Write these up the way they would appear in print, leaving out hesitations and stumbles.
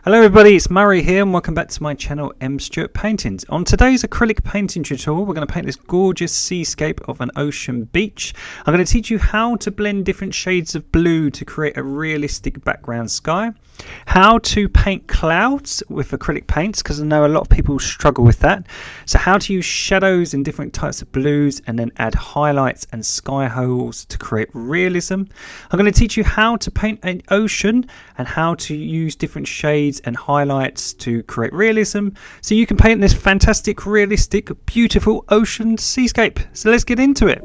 Hello everybody, it's Murray here and welcome back to my channel Stewart Paintings. On today's acrylic painting tutorial we're going to paint this gorgeous seascape of an ocean beach. I'm going to teach you how to blend different shades of blue to create a realistic background sky. How to paint clouds with acrylic paints, because I know a lot of people struggle with that. So how to use shadows in different types of blues and then add highlights and sky holes to create realism. I'm going to teach you how to paint an ocean and how to use different shades and highlights to create realism so you can paint this fantastic, realistic, beautiful ocean seascape. So let's get into it.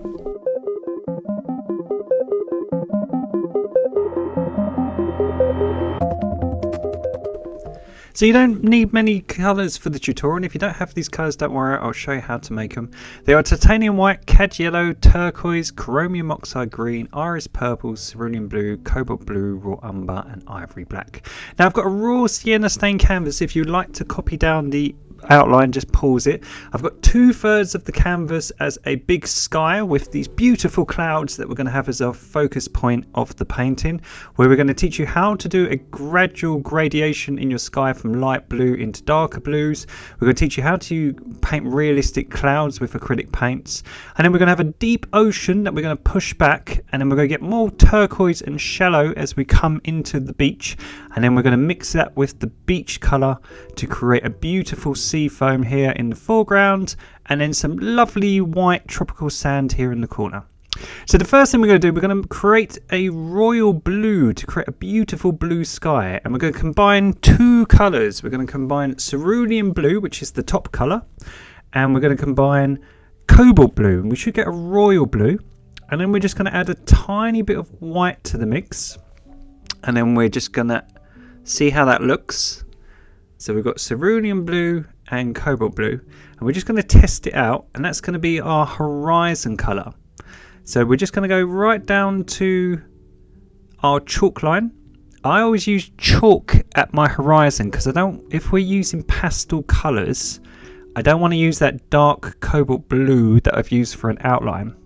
So you don't need many colours for the tutorial, and if you don't have these colours, don't worry, I'll show you how to make them. They are titanium white, cad yellow, turquoise, chromium oxide green, iris purple, cerulean blue, cobalt blue, raw umber and ivory black. Now I've got a raw sienna stained canvas. If you'd like to copy down the outline, just pause it. I've got 2/3 of the canvas as a big sky with these beautiful clouds that we're going to have as our focus point of the painting, where we're going to teach you how to do a gradual gradation in your sky from light blue into darker blues. We're going to teach you how to paint realistic clouds with acrylic paints, and then we're going to have a deep ocean that we're going to push back, and then we're going to get more turquoise and shallow as we come into the beach, and then we're going to mix that with the beach colour to create a beautiful sea foam here in the foreground, and then some lovely white tropical sand here in the corner. So the first thing we're going to do, we're going to create a royal blue to create a beautiful blue sky, and we're going to combine two colours. We're going to combine cerulean blue, which is the top colour, and we're going to combine cobalt blue, and we should get a royal blue. And then we're just going to add a tiny bit of white to the mix, and then we're just going to see how that looks. So we've got cerulean blue and cobalt blue, and we're just going to test it out, and that's going to be our horizon colour. So we're just going to go right down to our chalk line. I always use chalk at my horizon because if we're using pastel colours, I don't want to use that dark cobalt blue that I've used for an outline,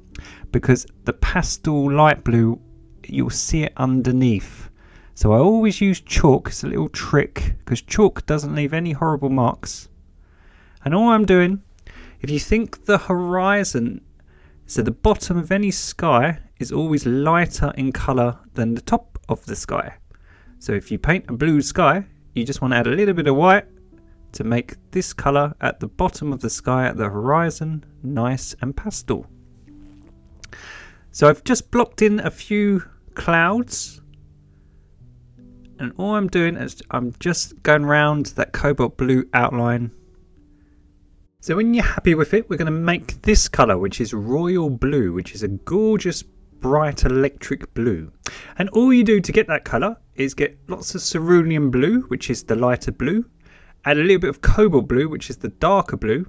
because the pastel light blue, you'll see it underneath. So I always use chalk. It's a little trick because chalk doesn't leave any horrible marks. And all I'm doing, if you think the horizon, so the bottom of any sky is always lighter in colour than the top of the sky. So if you paint a blue sky, you just want to add a little bit of white to make this colour at the bottom of the sky at the horizon nice and pastel. So I've just blocked in a few clouds, and all I'm doing is I'm just going around that cobalt blue outline. So when you're happy with it, we're going to make this colour, which is royal blue, which is a gorgeous bright electric blue. And all you do to get that colour is get lots of cerulean blue, which is the lighter blue, add a little bit of cobalt blue, which is the darker blue,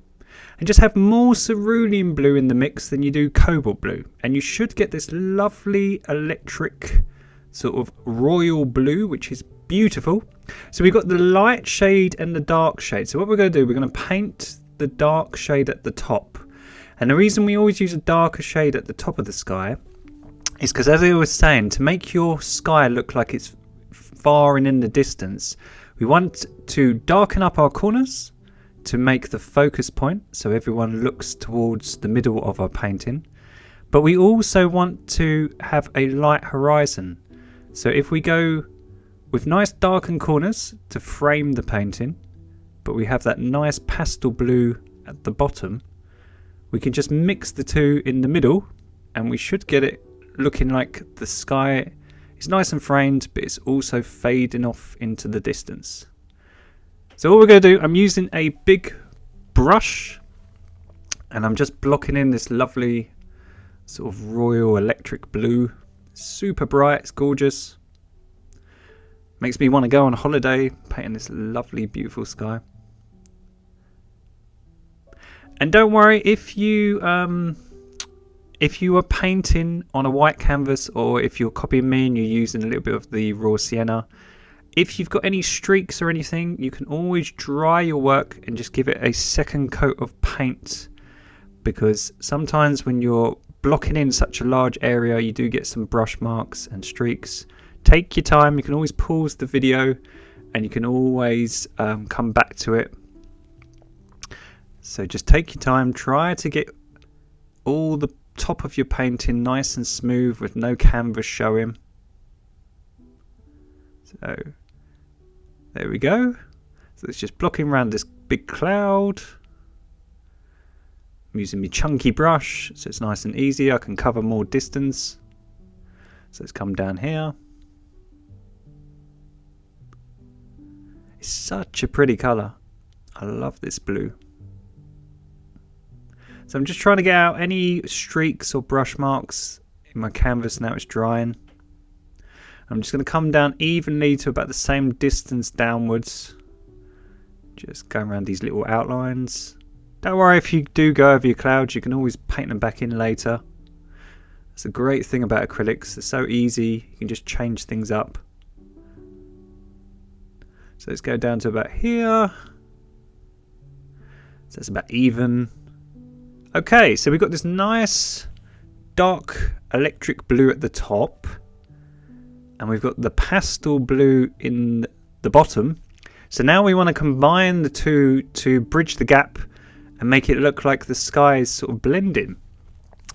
and just have more cerulean blue in the mix than you do cobalt blue, and you should get this lovely electric sort of royal blue, which is beautiful. So we've got the light shade and the dark shade. So what we're going to do, we're going to paint the dark shade at the top, and the reason we always use a darker shade at the top of the sky is because, as I was saying, to make your sky look like it's far and in the distance, we want to darken up our corners to make the focus point so everyone looks towards the middle of our painting, but we also want to have a light horizon. So if we go with nice darkened corners to frame the painting, but we have that nice pastel blue at the bottom, we can just mix the two in the middle, and we should get it looking like the sky is nice and framed, but it's also fading off into the distance. So all we're going to do, I'm using a big brush, and I'm just blocking in this lovely sort of royal electric blue. Super bright, it's gorgeous. Makes me want to go on holiday painting this lovely, beautiful sky. And don't worry, if you are painting on a white canvas, or if you're copying me and you're using a little bit of the raw sienna, if you've got any streaks or anything, you can always dry your work and just give it a second coat of paint, because sometimes when you're blocking in such a large area, you do get some brush marks and streaks. Take your time. You can always pause the video and you can always come back to it. So just take your time, try to get all the top of your painting nice and smooth with no canvas showing. So there we go. So it's just blocking around this big cloud. I'm using my chunky brush so it's nice and easy. I can cover more distance. So let's come down here. It's such a pretty colour. I love this blue. So I'm just trying to get out any streaks or brush marks in my canvas now it's drying. I'm just going to come down evenly to about the same distance downwards. Just going around these little outlines. Don't worry if you do go over your clouds, you can always paint them back in later. That's the great thing about acrylics, they're so easy, you can just change things up. So let's go down to about here. So it's about even. Okay, so we've got this nice dark electric blue at the top. And we've got the pastel blue in the bottom. So now we want to combine the two to bridge the gap and make it look like the sky is sort of blending.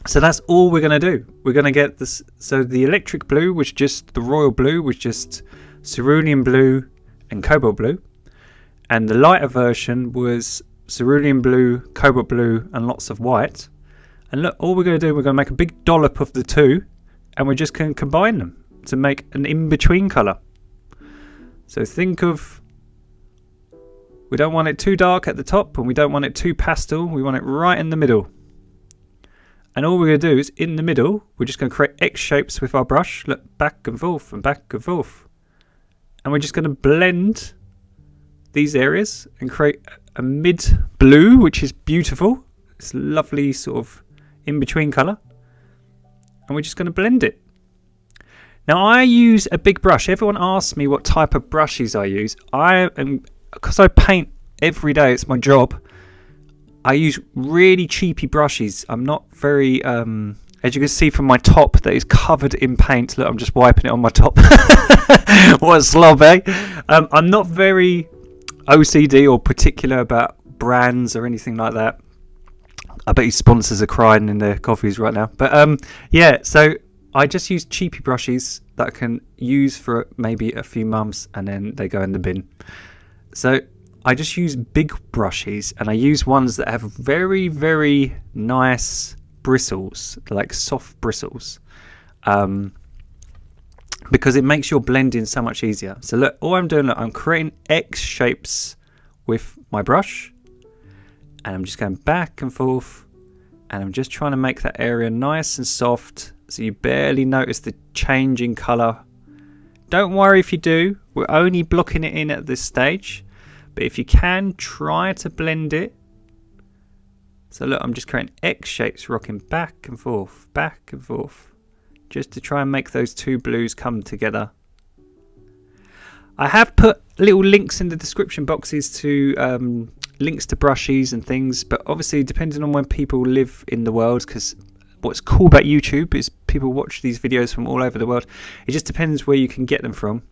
So that's all we're going to do. We're going to get this. So the electric blue was just the royal blue, was just cerulean blue and cobalt blue. And the lighter version was cerulean blue, cobalt blue, and lots of white. And look, all we're going to do, we're going to make a big dollop of the two, and we're just going to combine them to make an in-between colour. So think of, we don't want it too dark at the top, and we don't want it too pastel. We want it right in the middle. And all we're going to do is, in the middle, we're just going to create X shapes with our brush. Look, back and forth and back and forth. And we're just going to blend these areas and create a mid blue, which is beautiful. It's lovely sort of in-between colour. And we're just going to blend it. Now I use a big brush. Everyone asks me what type of brushes I use. Because I paint every day, it's my job. I use really cheapy brushes. I'm not very, as you can see from my top that is covered in paint. Look, I'm just wiping it on my top. What a slob, eh? I'm not very OCD or particular about brands or anything like that. I bet your sponsors are crying in their coffees right now. But yeah, so I just use cheapy brushes that I can use for maybe a few months and then they go in the bin. So I just use big brushes, and I use ones that have very, very nice bristles, like soft bristles, because it makes your blending so much easier. So look, all I'm doing, look, I'm creating X shapes with my brush, and I'm just going back and forth, and I'm just trying to make that area nice and soft so you barely notice the change in colour. Don't worry if you do, we're only blocking it in at this stage. But if you can, try to blend it. So look, I'm just creating X shapes, rocking back and forth, just to try and make those two blues come together. I have put little links in the description boxes to links to brushes and things, but obviously depending on when people live in the world, because what's cool about YouTube is people watch these videos from all over the world. It just depends where you can get them from.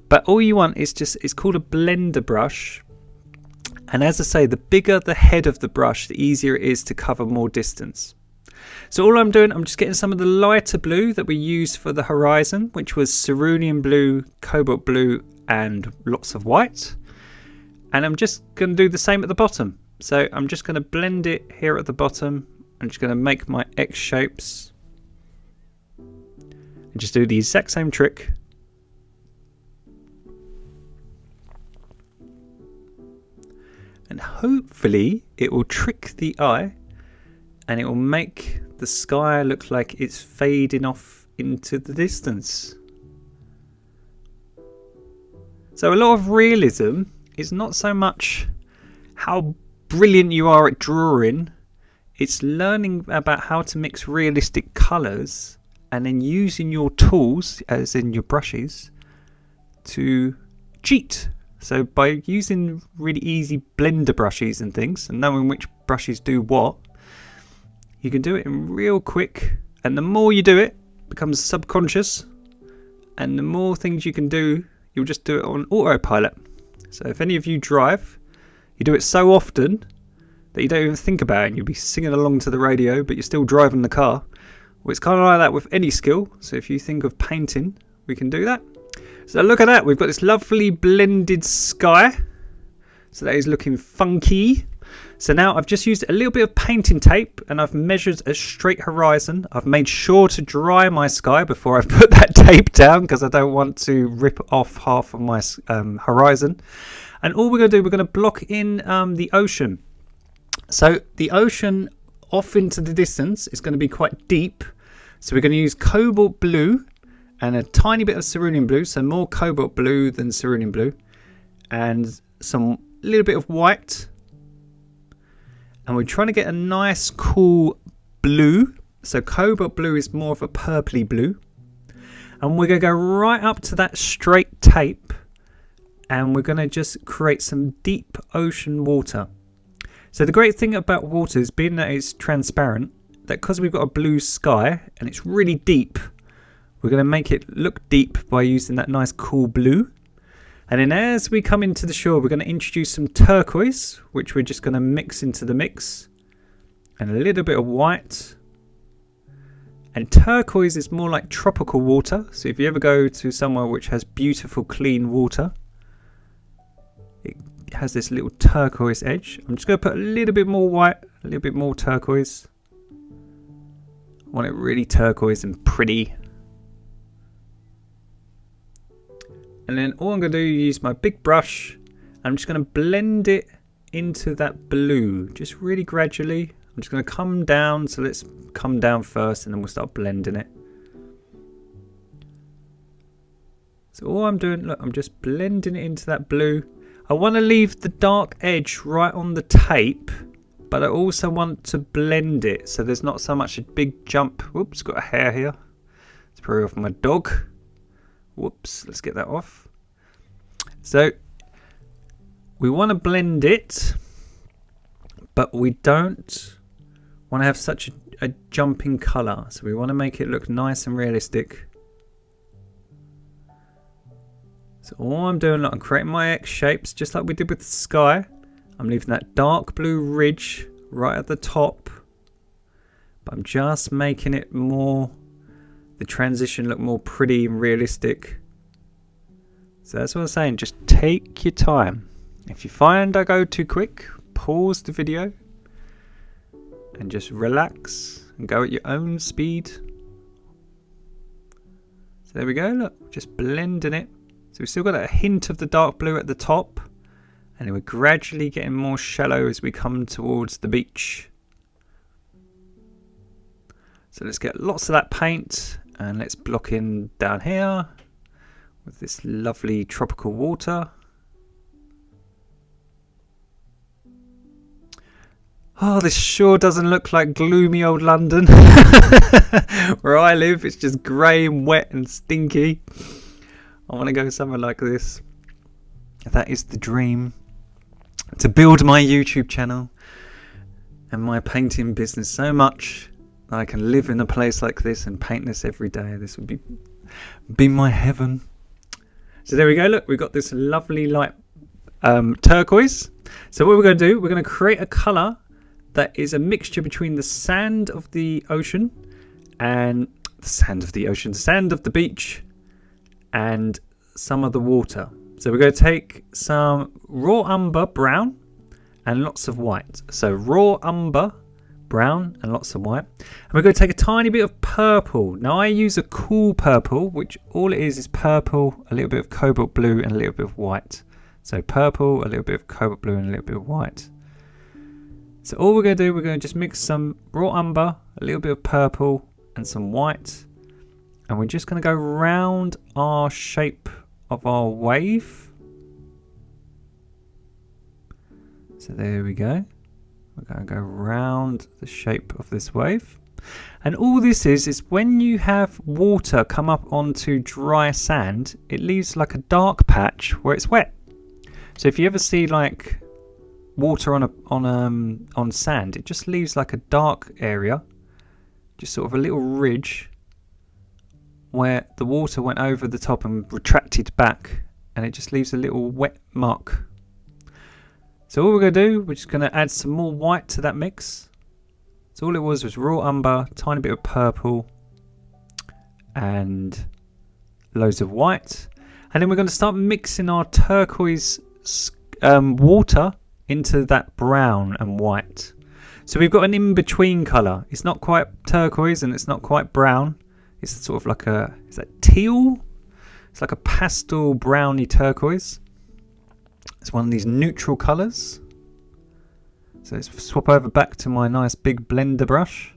But all you want is just, it's called a blender brush. And as I say, the bigger the head of the brush, the easier it is to cover more distance. So all I'm doing, I'm just getting some of the lighter blue that we used for the horizon, which was cerulean blue, cobalt blue, and lots of white. And I'm just going to do the same at the bottom. So I'm just going to blend it here at the bottom. I'm just going to make my X shapes. And just do the exact same trick. And hopefully it will trick the eye and it will make the sky look like it's fading off into the distance. So a lot of realism is not so much how brilliant you are at drawing, it's learning about how to mix realistic colours and then using your tools, as in your brushes, to cheat. So by using really easy blender brushes and things and knowing which brushes do what, you can do it in real quick. And the more you do it, it becomes subconscious. And the more things you can do, you'll just do it on autopilot. So if any of you drive, you do it so often that you don't even think about it, and you'll be singing along to the radio, but you're still driving the car. Well, it's kind of like that with any skill. So if you think of painting, we can do that. So look at that. We've got this lovely blended sky. So that is looking funky. So now I've just used a little bit of painting tape and I've measured a straight horizon. I've made sure to dry my sky before I've put that tape down because I don't want to rip off half of my horizon. And all we're going to do, we're going to block in the ocean. So the ocean off into the distance is going to be quite deep. So we're going to use cobalt blue and a tiny bit of cerulean blue. So more cobalt blue than cerulean blue. And some little bit of white. And we're trying to get a nice cool blue. So cobalt blue is more of a purpley blue. And we're going to go right up to that straight tape. And we're going to just create some deep ocean water. So the great thing about water is being that it's transparent, that because we've got a blue sky and it's really deep, we're going to make it look deep by using that nice cool blue. And then as we come into the shore, we're going to introduce some turquoise, which we're just going to mix into the mix. And a little bit of white. And turquoise is more like tropical water. So if you ever go to somewhere which has beautiful clean water, it has this little turquoise edge. I'm just going to put a little bit more white, a little bit more turquoise. I want it really turquoise and pretty. And then all I'm going to do is use my big brush. I'm just going to blend it into that blue, just really gradually. I'm just going to come down. So let's come down first and then we'll start blending it. So all I'm doing, look, I'm just blending it into that blue. I want to leave the dark edge right on the tape, but I also want to blend it so there's not so much a big jump. Whoops, got a hair here. It's probably off my dog. Whoops, let's get that off. So we want to blend it, but we don't want to have such a jumping colour. So we want to make it look nice and realistic. So all I'm doing, look, I'm creating my X shapes just like we did with the sky. I'm leaving that dark blue ridge right at the top, but I'm just making it more, the transition look more pretty and realistic. So that's what I'm saying, just take your time. If you find I go too quick, pause the video and just relax and go at your own speed. So there we go, look, just blending it. So we've still got a hint of the dark blue at the top, and then we're gradually getting more shallow as we come towards the beach. So let's get lots of that paint and let's block in down here with this lovely tropical water. Oh, this sure doesn't look like gloomy old London. Where I live, it's just grey and wet and stinky. I want to go somewhere like this. That is the dream. To build my YouTube channel and my painting business so much that I can live in a place like this and paint this every day. This would be my heaven. So there we go. Look, we've got this lovely light turquoise. So what we're going to do, we're going to create a colour that is a mixture between the sand of the ocean and the sand of the beach and some of the water. So we're going to take some raw umber brown and lots of white. So raw umber brown and lots of white. And we're going to take a tiny bit of purple. Now I use a cool purple, which all it is purple, a little bit of cobalt blue and a little bit of white. So purple, a little bit of cobalt blue and a little bit of white. So all we're going to do, we're going to just mix some raw umber, a little bit of purple and some white. And we're just going to go round our shape of our wave. So there we go. We're going to go round the shape of this wave. And all this is when you have water come up onto dry sand, it leaves like a dark patch where it's wet. So if you ever see like water on sand, it just leaves like a dark area, just sort of a little ridge where the water went over the top and retracted back and it just leaves a little wet mark. So all we're going to do, we're just going to add some more white to that mix. So all it was raw umber, tiny bit of purple, and loads of white. And then we're going to start mixing our turquoise water into that brown and white. So we've got an in-between colour. It's not quite turquoise and it's not quite brown. It's sort of like a, is that teal? It's like a pastel browny turquoise. It's one of these neutral colours. So let's swap over back to my nice big blender brush.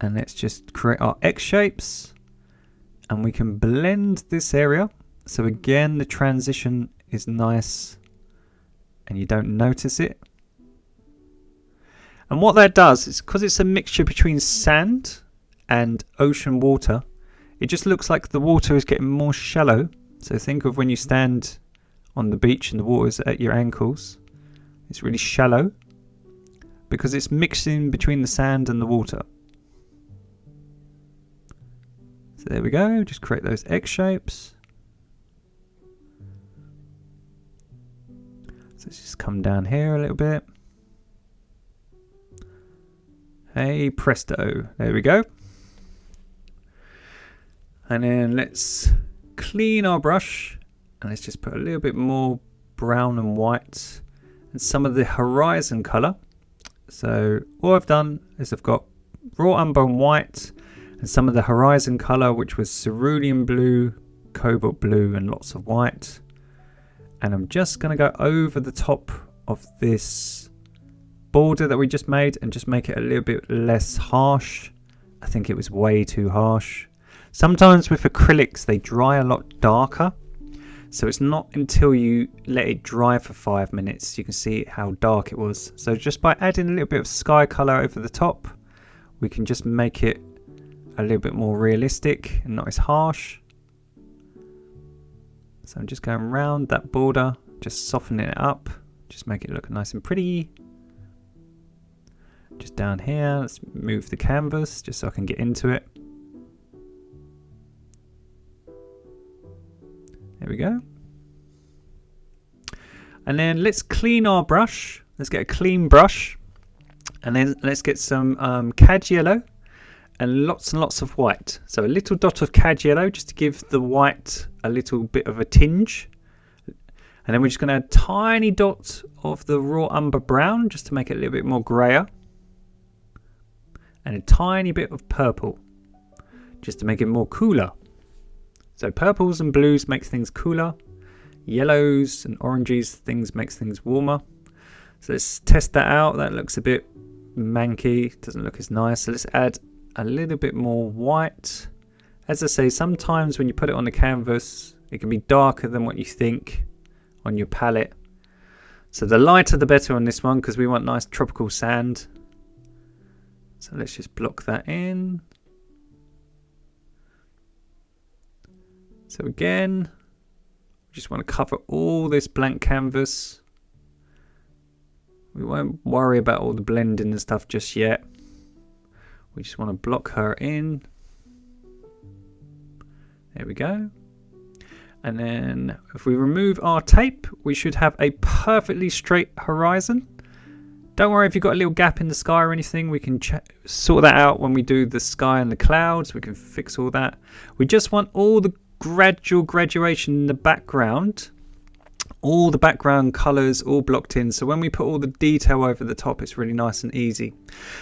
And let's just create our X shapes. And we can blend this area. So again, the transition is nice and you don't notice it. And what that does is, because it's a mixture between sand and ocean water, it just looks like the water is getting more shallow. So think of when you stand on the beach and the water's at your ankles. It's really shallow because it's mixing between the sand and the water. So there we go, just create those X shapes. So let's just come down here a little bit. Hey presto, there we go. And then let's clean our brush and let's just put a little bit more brown and white and some of the horizon colour. So all I've done is I've got raw umber and white and some of the horizon colour, which was cerulean blue, cobalt blue and lots of white. And I'm just going to go over the top of this border that we just made and just make it a little bit less harsh. I think it was way too harsh. Sometimes with acrylics they dry a lot darker, so it's not until you let it dry for 5 minutes you can see how dark it was. So just by adding a little bit of sky colour over the top, we can just make it a little bit more realistic and not as harsh. So I'm just going around that border, just softening it up, just make it look nice and pretty. Just down here, let's move the canvas just so I can get into it. There we go. And then let's clean our brush. Let's get a clean brush. And then let's get some cad yellow and lots of white. So a little dot of cad yellow just to give the white a little bit of a tinge. And then we're just going to add a tiny dot of the raw umber brown just to make it a little bit more grayer. And a tiny bit of purple just to make it more cooler. So purples and blues makes things cooler. Yellows and oranges makes things warmer. So let's test that out. That looks a bit manky, doesn't look as nice. So let's add a little bit more white. As I say, sometimes when you put it on the canvas, it can be darker than what you think on your palette. So the lighter the better on this one because we want nice tropical sand. So let's just block that in. So again, we just want to cover all this blank canvas. We won't worry about all the blending and stuff just yet. We just want to block her in. There we go. And then if we remove our tape, we should have a perfectly straight horizon. Don't worry if you've got a little gap in the sky or anything, we can sort that out when we do the sky and the clouds. We can fix all that. We just want all the graduation in the background, all the background colours all blocked in, so when we put all the detail over the top it's really nice and easy.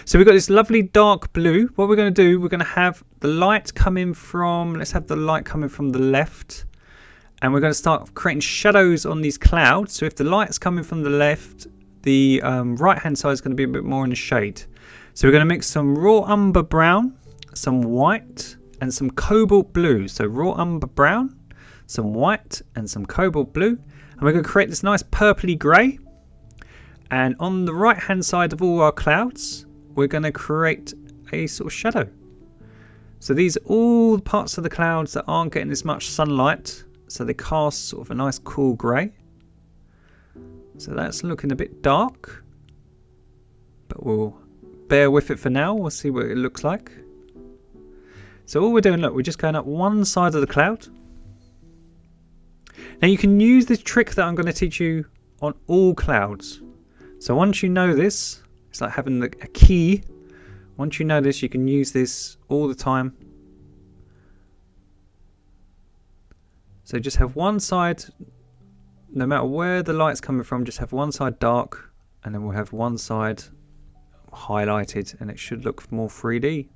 So we've got this lovely dark blue. What we're going to do, we're going to have the light coming from, let's have the light coming from the left, and we're going to start creating shadows on these clouds. So if the light's coming from the left, the right hand side is going to be a bit more in the shade. So we're going to mix some raw umber brown, some white and some cobalt blue. So raw umber brown, some white and some cobalt blue, and we're going to create this nice purpley grey. And on the right hand side of all our clouds we're going to create a sort of shadow. So these are all the parts of the clouds that aren't getting as much sunlight, so they cast sort of a nice cool grey. So that's looking a bit dark, but we'll bear with it for now. We'll see what it looks like. So all we're doing, look, we're just going up one side of the cloud. Now you can use this trick that I'm going to teach you on all clouds. So once you know this, it's like having a key. Once you know this, you can use this all the time. So just have one side, no matter where the light's coming from, just have one side dark, and then we'll have one side highlighted, and it should look more 3D.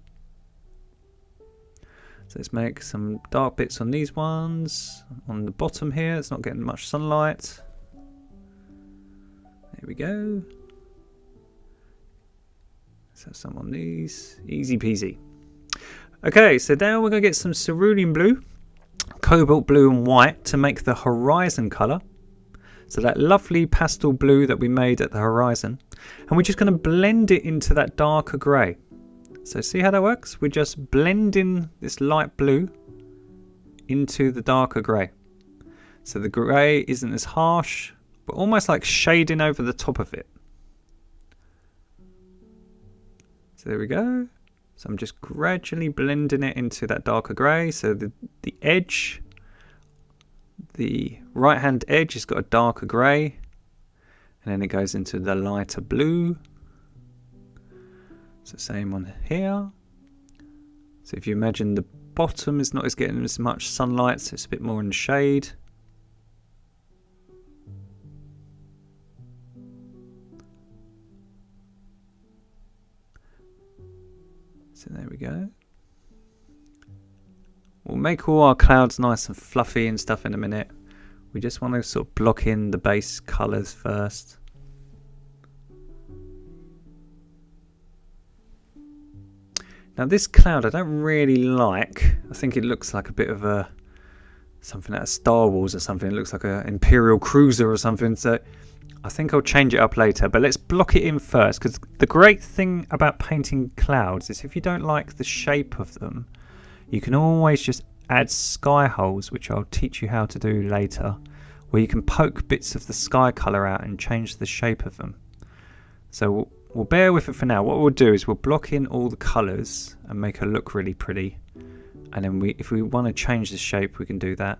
So let's make some dark bits on these ones. On the bottom here, it's not getting much sunlight. There we go. Let's have some on these. Easy peasy. Okay, so now we're going to get some cerulean blue, cobalt blue and white to make the horizon colour. So that lovely pastel blue that we made at the horizon. And we're just going to blend it into that darker grey. So see how that works? We're just blending this light blue into the darker grey. So the grey isn't as harsh, but almost like shading over the top of it. So there we go. So I'm just gradually blending it into that darker grey. So the edge, the right hand edge has got a darker grey, and then it goes into the lighter blue. So same on here. So if you imagine the bottom is not as getting as much sunlight, so it's a bit more in the shade. So there we go. We'll make all our clouds nice and fluffy and stuff in a minute. We just want to sort of block in the base colours first. Now this cloud I don't really like. I think it looks like a bit of a something out of Star Wars or something. It looks like an Imperial cruiser or something. So I think I'll change it up later. But let's block it in first, because the great thing about painting clouds is if you don't like the shape of them, you can always just add sky holes, which I'll teach you how to do later, where you can poke bits of the sky colour out and change the shape of them. So we'll bear with it for now. What we'll do is we'll block in all the colours and make her look really pretty. And then if we want to change the shape, we can do that.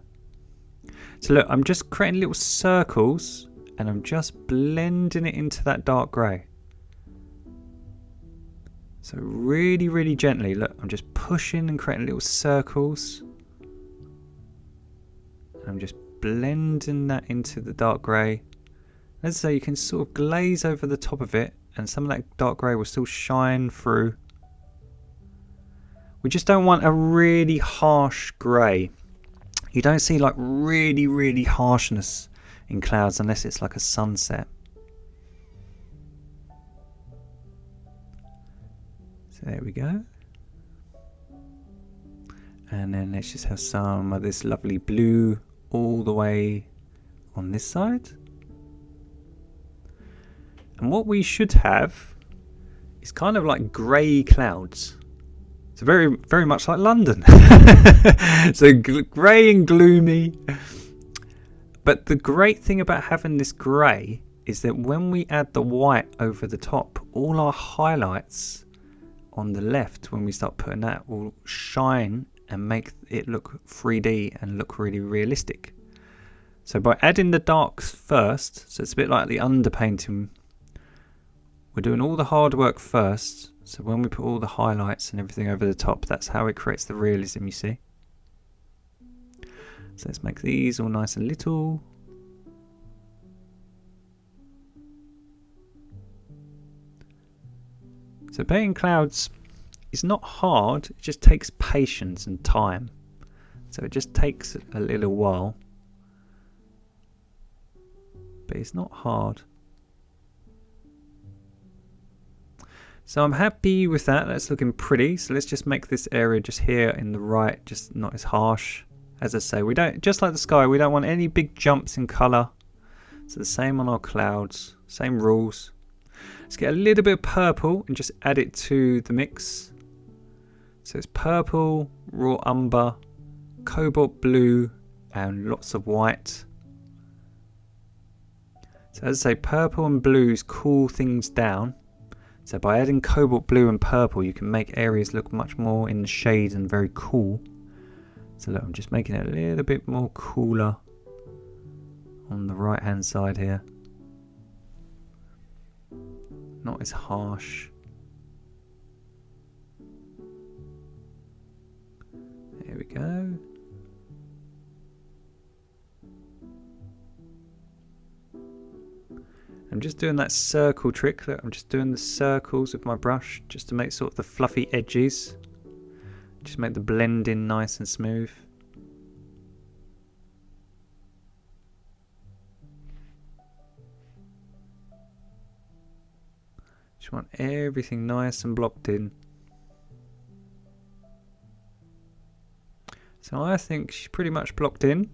So look, I'm just creating little circles and I'm just blending it into that dark grey. So really, really gently, look, I'm just pushing and creating little circles. And I'm just blending that into the dark grey. As I say, you can sort of glaze over the top of it, and some of that dark grey will still shine through. We just don't want a really harsh grey. You don't see like really, really harshness in clouds unless it's like a sunset. So there we go. And then let's just have some of this lovely blue all the way on this side. And what we should have is kind of like grey clouds. So very, very much like London. So grey and gloomy. But the great thing about having this grey is that when we add the white over the top, all our highlights on the left, when we start putting that, will shine and make it look 3D and look really realistic. So by adding the darks first, so it's a bit like the underpainting, we're doing all the hard work first. So when we put all the highlights and everything over the top, that's how it creates the realism, you see. So let's make these all nice and little. So painting clouds is not hard, it just takes patience and time. So it just takes a little while. But it's not hard. So I'm happy with that, that's looking pretty. So let's just make this area just here in the right, just not as harsh. As I say, we don't, just like the sky, we don't want any big jumps in colour. So the same on our clouds, same rules. Let's get a little bit of purple and just add it to the mix. So it's purple, raw umber, cobalt blue, and lots of white. So as I say, purple and blues cool things down. So by adding cobalt blue and purple, you can make areas look much more in the shade and very cool. So look, I'm just making it a little bit more cooler. on the right hand side here. Not as harsh. There we go. I'm just doing that circle trick. Look, I'm just doing the circles with my brush just to make sort of the fluffy edges. Just make the blending nice and smooth. Just want everything nice and blocked in. So I think she's pretty much blocked in.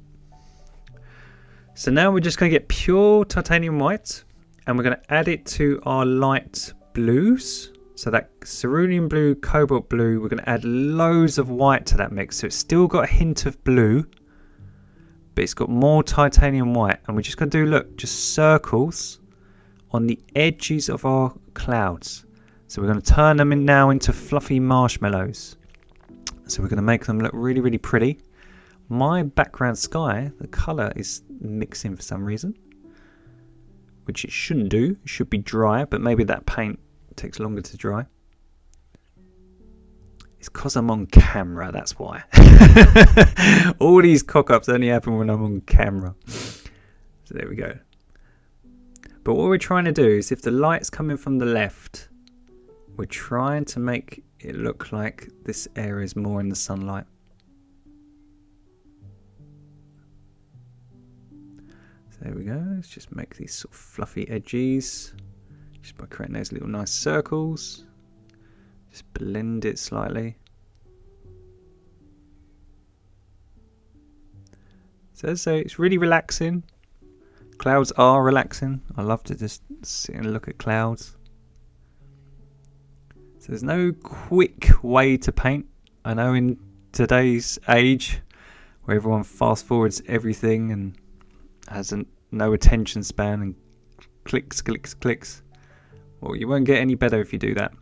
So now we're just going to get pure titanium white and we're going to add it to our light blues. So that cerulean blue, cobalt blue, we're going to add loads of white to that mix. So it's still got a hint of blue, but it's got more titanium white. And we're just going to do, look, just circles on the edges of our clouds. So we're going to turn them now into fluffy marshmallows. So we're going to make them look really, really pretty. My background sky, the colour is mixing for some reason, which it shouldn't do. It should be dry, but maybe that paint takes longer to dry. It's because I'm on camera, that's why. All these cock-ups only happen when I'm on camera. So there we go. But what we're trying to do is, if the light's coming from the left, we're trying to make it look like this area is more in the sunlight. So there we go. Let's just make these sort of fluffy edges just by creating those little nice circles. Just blend it slightly. So as I say, it's really relaxing. Clouds are relaxing. I love to just sit and look at clouds. So there's no quick way to paint. I know in today's age where everyone fast forwards everything and has no attention span and clicks. Well, you won't get any better if you do that.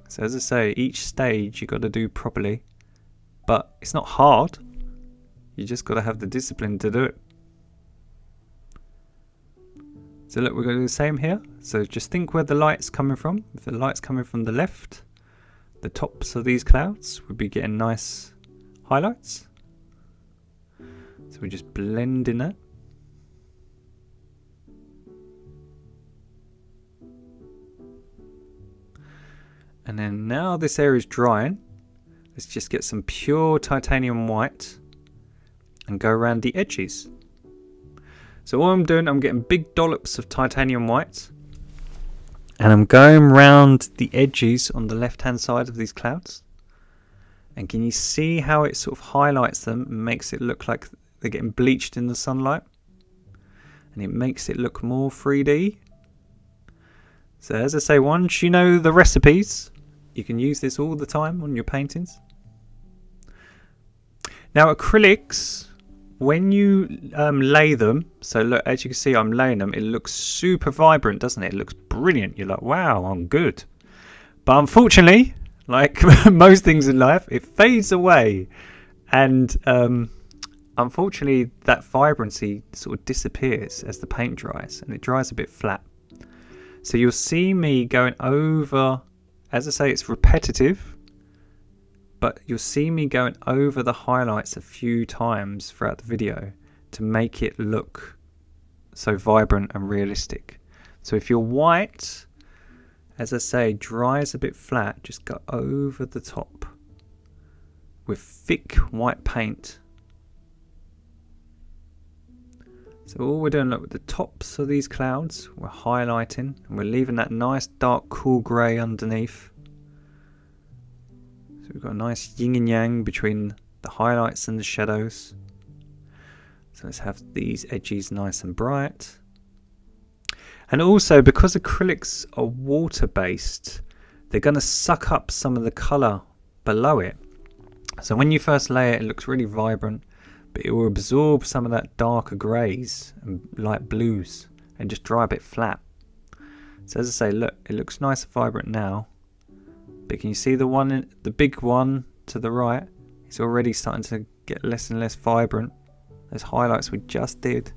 So as I say, each stage you got to do properly, but it's not hard. You just got to have the discipline to do it. So look, we're going to do the same here. So just think where the light's coming from. If the light's coming from the left, the tops of these clouds would be getting nice highlights. So we just blend in that. And then now this area is drying, let's just get some pure titanium white and go around the edges. So what I'm doing, I'm getting big dollops of titanium white and I'm going round the edges on the left hand side of these clouds. And can you see how it sort of highlights them and makes it look like they're getting bleached in the sunlight? And it makes it look more 3D. So as I say, once you know the recipes, you can use this all the time on your paintings. Now acrylics, when you lay them, so look, as you can see I'm laying them, it looks super vibrant, doesn't it? It looks brilliant. You're like, wow, I'm good. But unfortunately, like most things in life, it fades away. And unfortunately, that vibrancy sort of disappears as the paint dries and it dries a bit flat. So you'll see me going over, as I say, it's repetitive, but you'll see me going over the highlights a few times throughout the video to make it look so vibrant and realistic. So if your white, as I say, dries a bit flat, just go over the top with thick white paint. So all we're doing, look, with the tops of these clouds, we're highlighting and we're leaving that nice dark cool grey underneath. So we've got a nice yin and yang between the highlights and the shadows. So let's have these edges nice and bright. And also, because acrylics are water based, they're going to suck up some of the colour below it. So when you first lay it, it looks really vibrant, but it will absorb some of that darker greys and light blues and just dry a bit flat. So as I say, look, it looks nice and vibrant now, but can you see the big one to the right? It's already starting to get less and less vibrant. Those highlights we just did.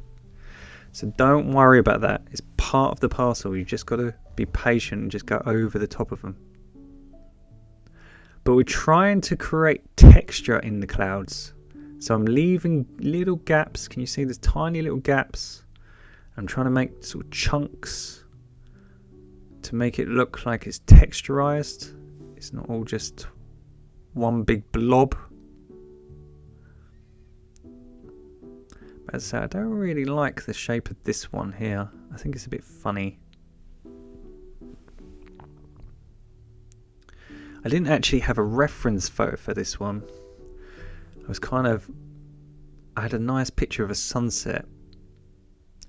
So don't worry about that. It's part of the parcel. You've just got to be patient and just go over the top of them. But we're trying to create texture in the clouds. So I'm leaving little gaps. Can you see there's tiny little gaps? I'm trying to make sort of chunks to make it look like it's texturized. It's not all just one big blob. But as I say, I don't really like the shape of this one here. I think it's a bit funny. I didn't actually have a reference photo for this one. I had a nice picture of a sunset,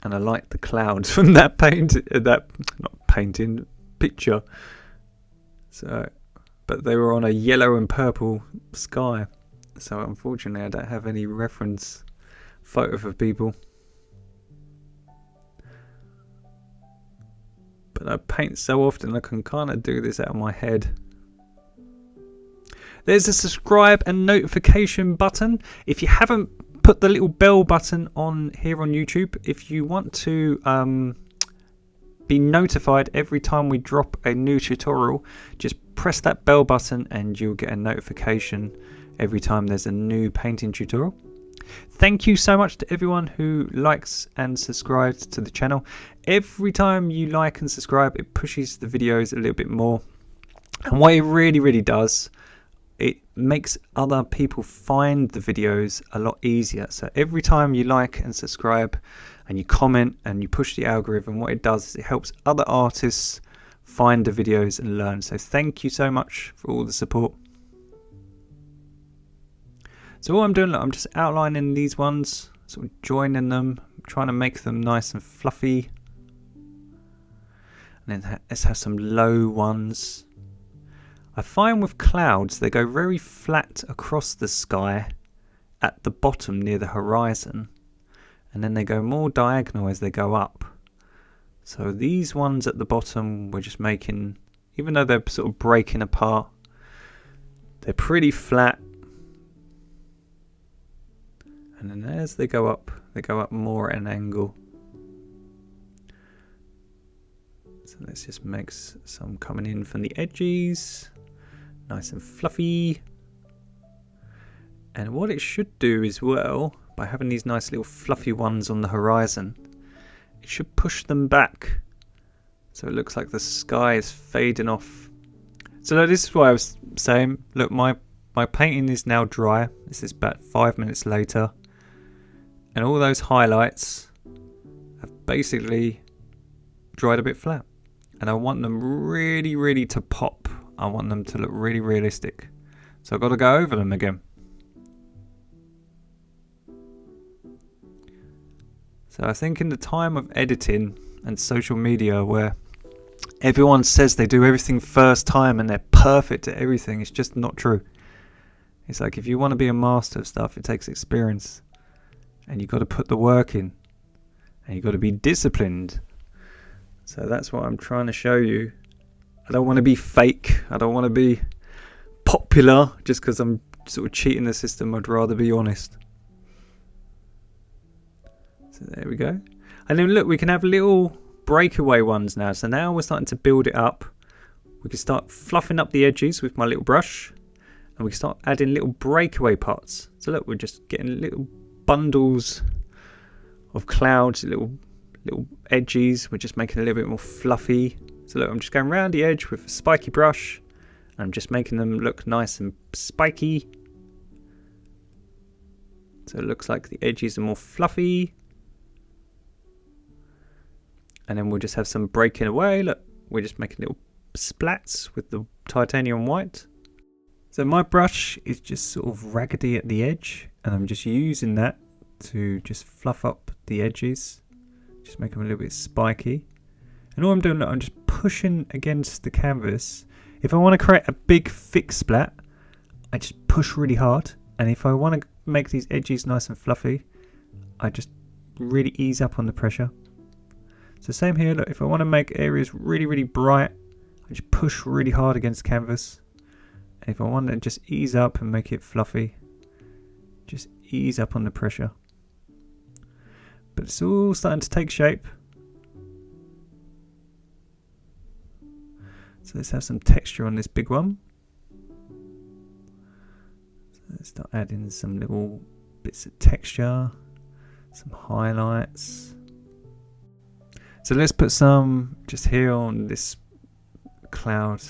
and I liked the clouds from that picture. So, but they were on a yellow and purple sky. So unfortunately, I don't have any reference photo for people. But I paint so often, I can kind of do this out of my head. There's a subscribe and notification button. If you haven't put the little bell button on here on YouTube, if you want to be notified every time we drop a new tutorial, just press that bell button and you'll get a notification every time there's a new painting tutorial. Thank you so much to everyone who likes and subscribes to the channel. Every time you like and subscribe, it pushes the videos a little bit more. And what it really does, it makes other people find the videos a lot easier. So every time you like and subscribe and you comment and you push the algorithm, what it does is it helps other artists find the videos and learn. So thank you so much for all the support. So what I'm doing, look, I'm just outlining these ones, sort of joining them, trying to make them nice and fluffy. And then let's have some low ones. I find with clouds, they go very flat across the sky at the bottom near the horizon. And then they go more diagonal as they go up. So these ones at the bottom, we're just making, even though they're sort of breaking apart, they're pretty flat. And then as they go up more at an angle. So let's just make some coming in from the edges. Nice and fluffy. And what it should do as well, by having these nice little fluffy ones on the horizon, it should push them back. So it looks like the sky is fading off. So look, this is what I was saying. Look, my painting is now dry. This is about 5 minutes later. And all those highlights have basically dried a bit flat. And I want them really to pop. I want them to look really realistic. So I've got to go over them again. So I think in the time of editing and social media where everyone says they do everything first time and they're perfect at everything, it's just not true. It's like if you want to be a master of stuff, it takes experience. And you've got to put the work in. And you've got to be disciplined. So that's what I'm trying to show you. I don't want to be fake. I don't want to be popular just because I'm sort of cheating the system. I'd rather be honest. So there we go. And then look, we can have little breakaway ones now. So now we're starting to build it up. We can start fluffing up the edges with my little brush. And we can start adding little breakaway parts. So look, we're just getting little bundles of clouds, little edges. We're just making it a little bit more fluffy. So look, I'm just going around the edge with a spiky brush. And I'm just making them look nice and spiky. So it looks like the edges are more fluffy. And then we'll just have some breaking away. Look, we're just making little splats with the titanium white. So my brush is just sort of raggedy at the edge. And I'm just using that to just fluff up the edges. Just make them a little bit spiky. And all I'm doing, look, I'm just pushing against the canvas. If I want to create a big thick splat, I just push really hard. And if I want to make these edges nice and fluffy, I just really ease up on the pressure. So same here, look, if I want to make areas really bright, I just push really hard against the canvas. And if I want to just ease up and make it fluffy, just ease up on the pressure. But it's all starting to take shape. So let's have some texture on this big one. So let's start adding some little bits of texture, some highlights. So let's put some just here on this cloud.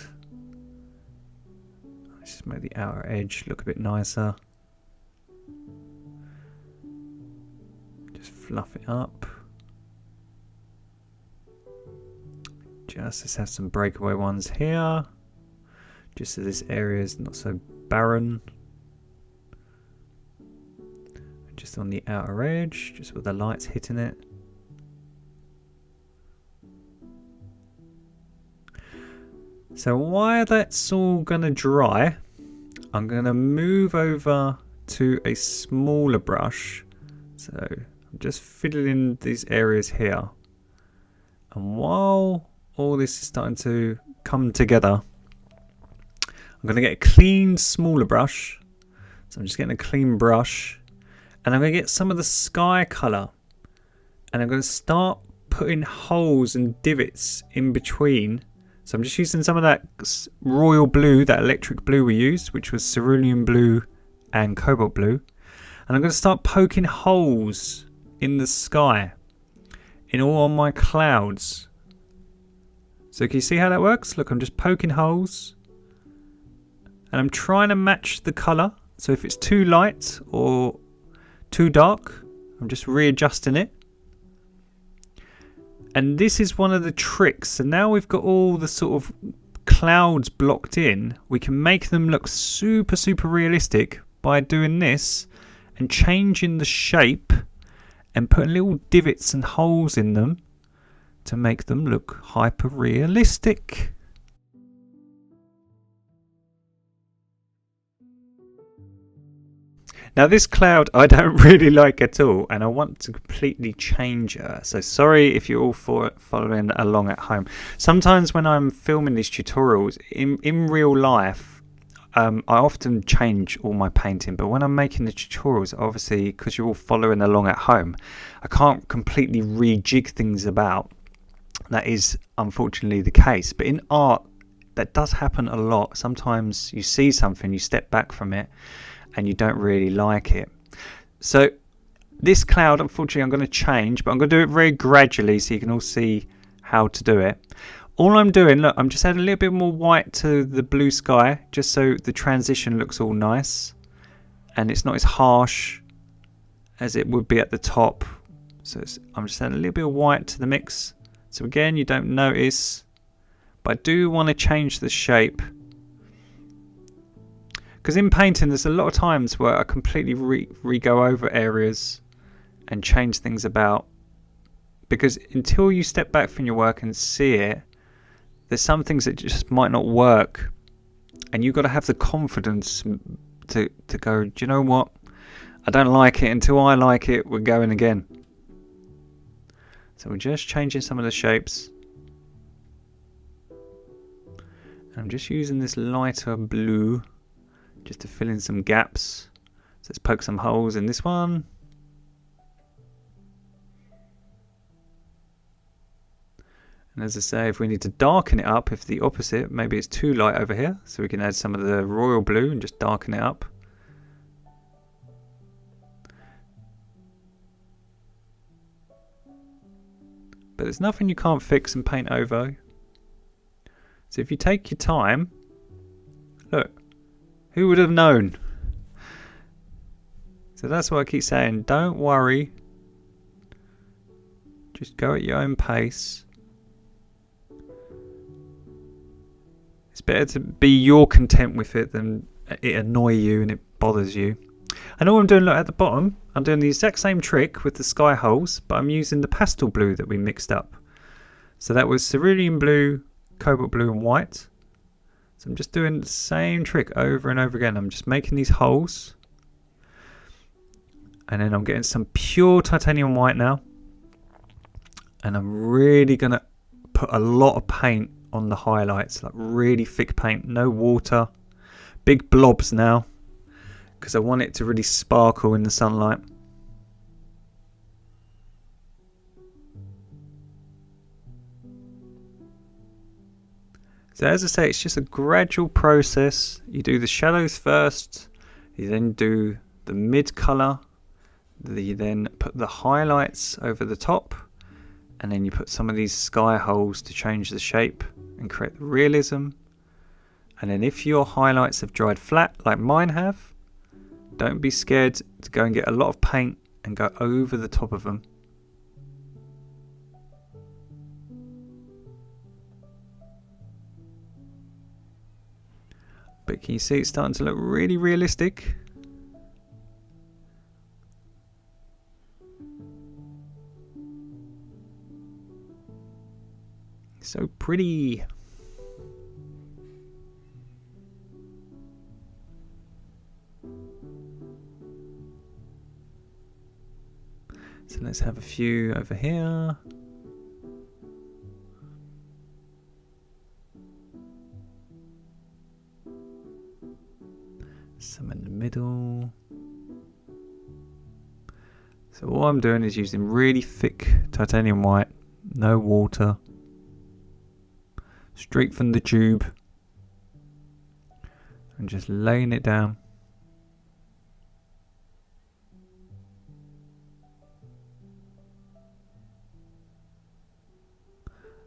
Let's just make the outer edge look a bit nicer. Just fluff it up. Let's have some breakaway ones here, just so this area is not so barren. Just on the outer edge, just with the lights hitting it. So while that's all going to dry, I'm going to move over to a smaller brush. So I'm just fiddling these areas here. And while all this is starting to come together, I'm going to get a clean, smaller brush. So I'm just getting a clean brush. And I'm going to get some of the sky colour. And I'm going to start putting holes and divots in between. So I'm just using some of that royal blue, that electric blue we used, which was cerulean blue and cobalt blue. And I'm going to start poking holes in the sky, in all of my clouds. So can you see how that works? Look, I'm just poking holes. And I'm trying to match the colour. So if it's too light or too dark, I'm just readjusting it. And this is one of the tricks. So now we've got all the sort of clouds blocked in. We can make them look super, super realistic by doing this and changing the shape and putting little divots and holes in them to make them look hyper realistic. Now this cloud I don't really like at all, and I want to completely change her. So sorry if you're all following along at home. Sometimes when I'm filming these tutorials in real life, I often change all my painting, but when I'm making the tutorials, obviously because you're all following along at home, I can't completely rejig things about. That is unfortunately the case, but in art that does happen a lot. Sometimes you see something, you step back from it and you don't really like it. So this cloud, unfortunately, I'm going to change, but I'm going to do it very gradually so you can all see how to do it. All I'm doing, look, I'm just adding a little bit more white to the blue sky, just so the transition looks all nice and it's not as harsh as it would be at the top. So I'm just adding a little bit of white to the mix. So again, you don't notice, but I do want to change the shape. Because in painting, there's a lot of times where I completely re-go over areas and change things about. Because until you step back from your work and see it, there's some things that just might not work. And you've got to have the confidence to go, do you know what? I don't like it. Until I like it, we're going again. So we're just changing some of the shapes. I'm just using this lighter blue just to fill in some gaps. So let's poke some holes in this one. And as I say, if we need to darken it up, if the opposite, maybe it's too light over here, so we can add some of the royal blue and just darken it up. But there's nothing you can't fix and paint over. So if you take your time, look, who would have known? So that's what I keep saying, don't worry. Just go at your own pace. It's better to be you're content with it than it annoy you and it bothers you. And all I'm doing, look, at the bottom, I'm doing the exact same trick with the sky holes, but I'm using the pastel blue that we mixed up. So that was cerulean blue, cobalt blue and white. So I'm just doing the same trick over and over again. I'm just making these holes. And then I'm getting some pure titanium white now. And I'm really going to put a lot of paint on the highlights, like really thick paint, no water, big blobs now, because I want it to really sparkle in the sunlight. So as I say, it's just a gradual process. You do the shadows first, you then do the mid colour, you then put the highlights over the top, and then you put some of these sky holes to change the shape and create the realism. And then if your highlights have dried flat like mine have, don't be scared to go and get a lot of paint and go over the top of them. But can you see it's starting to look really realistic? So pretty. So let's have a few over here. Some in the middle. So all I'm doing is using really thick titanium white, no water, straight from the tube, and just laying it down.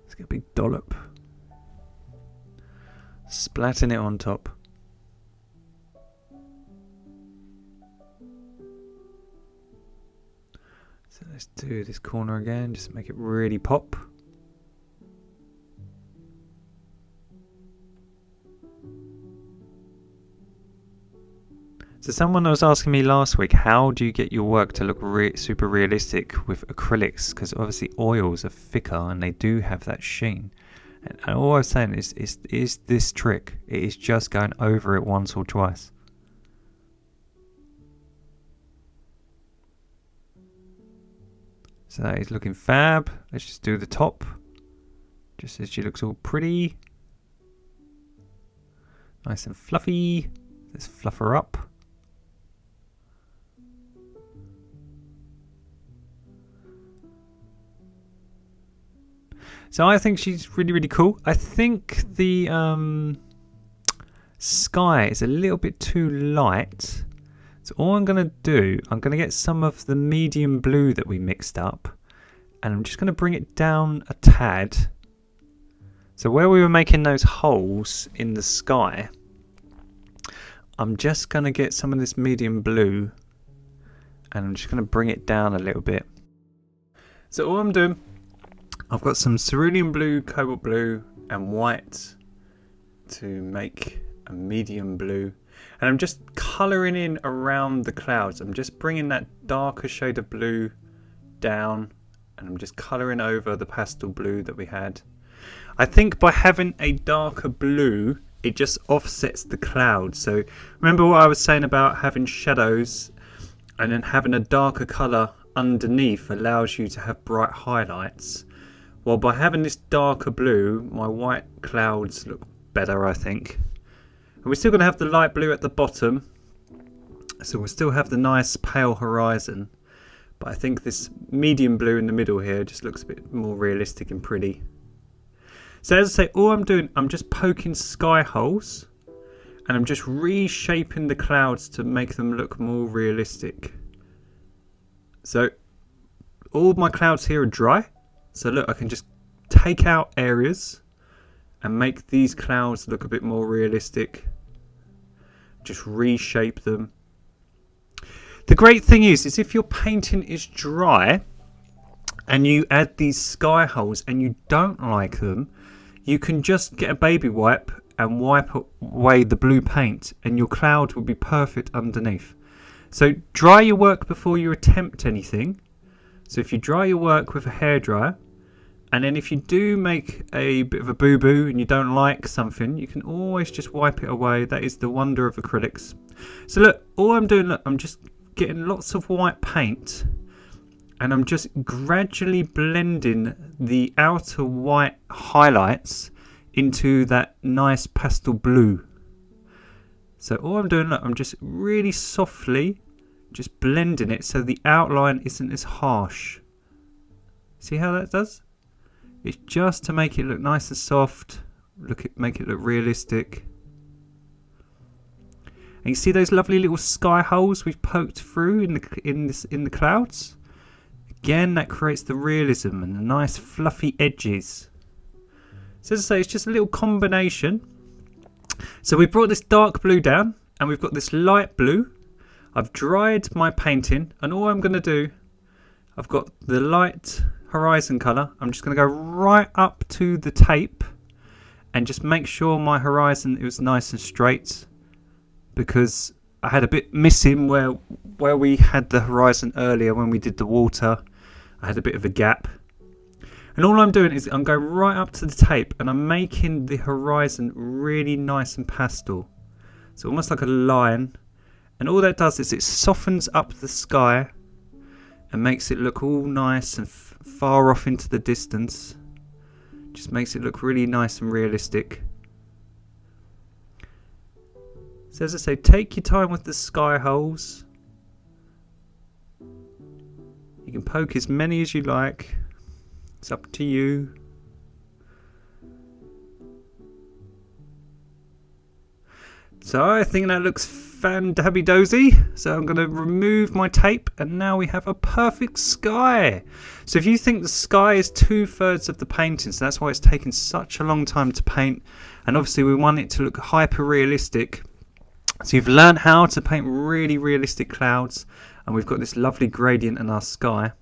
Let's get a big dollop, splatting it on top. So let's do this corner again, just make it really pop. So someone was asking me last week, how do you get your work to look super realistic with acrylics? Because obviously oils are thicker and they do have that sheen. And all I was saying is this trick. It is just going over it once or twice. So that is looking fab. Let's just do the top. Just as she looks all pretty. Nice and fluffy. Let's fluff her up. So I think she's really, really cool. I think the sky is a little bit too light. So all I'm going to do, I'm going to get some of the medium blue that we mixed up. And I'm just going to bring it down a tad. So where we were making those holes in the sky, I'm just going to get some of this medium blue. And I'm just going to bring it down a little bit. So all I'm doing, I've got some cerulean blue, cobalt blue and white to make a medium blue. And I'm just colouring in around the clouds. I'm just bringing that darker shade of blue down and I'm just colouring over the pastel blue that we had. I think by having a darker blue, it just offsets the clouds. So remember what I was saying about having shadows and then having a darker colour underneath allows you to have bright highlights. Well, by having this darker blue, my white clouds look better, I think. And we're still going to have the light blue at the bottom. So we'll still have the nice pale horizon. But I think this medium blue in the middle here just looks a bit more realistic and pretty. So as I say, all I'm doing, I'm just poking sky holes. And I'm just reshaping the clouds to make them look more realistic. So all my clouds here are dry. So look, I can just take out areas and make these clouds look a bit more realistic. Just reshape them. The great thing is if your painting is dry and you add these sky holes and you don't like them, you can just get a baby wipe and wipe away the blue paint and your cloud will be perfect underneath. So dry your work before you attempt anything. So if you dry your work with a hairdryer, and then if you do make a bit of a boo-boo and you don't like something, you can always just wipe it away. That is the wonder of acrylics. So look, all I'm doing, look, I'm just getting lots of white paint and I'm just gradually blending the outer white highlights into that nice pastel blue. So all I'm doing, look, I'm just really softly just blending it so the outline isn't as harsh. See how that does? It's just to make it look nice and soft make it look realistic. And you see those lovely little sky holes we've poked through in the clouds? Again, that creates the realism and the nice fluffy edges. So as I say, it's just a little combination. So we brought this dark blue down and we've got this light blue. I've dried my painting, and all I'm going to do, I've got the light horizon colour. I'm just going to go right up to the tape and just make sure my horizon is nice and straight, because I had a bit missing where we had the horizon earlier when we did the water. I had a bit of a gap. And all I'm doing is I'm going right up to the tape and I'm making the horizon really nice and pastel. So almost like a line. And all that does is it softens up the sky and makes it look all nice and far off into the distance. Just makes it look really nice and realistic. So as I say, take your time with the sky holes. You can poke as many as you like. It's up to you. So I think that looks fan-dabby-dozy. So I'm going to remove my tape and now we have a perfect sky. So if you think the sky is 2/3 of the painting, so that's why it's taken such a long time to paint. And obviously we want it to look hyper-realistic. So you've learned how to paint really realistic clouds, and we've got this lovely gradient in our sky.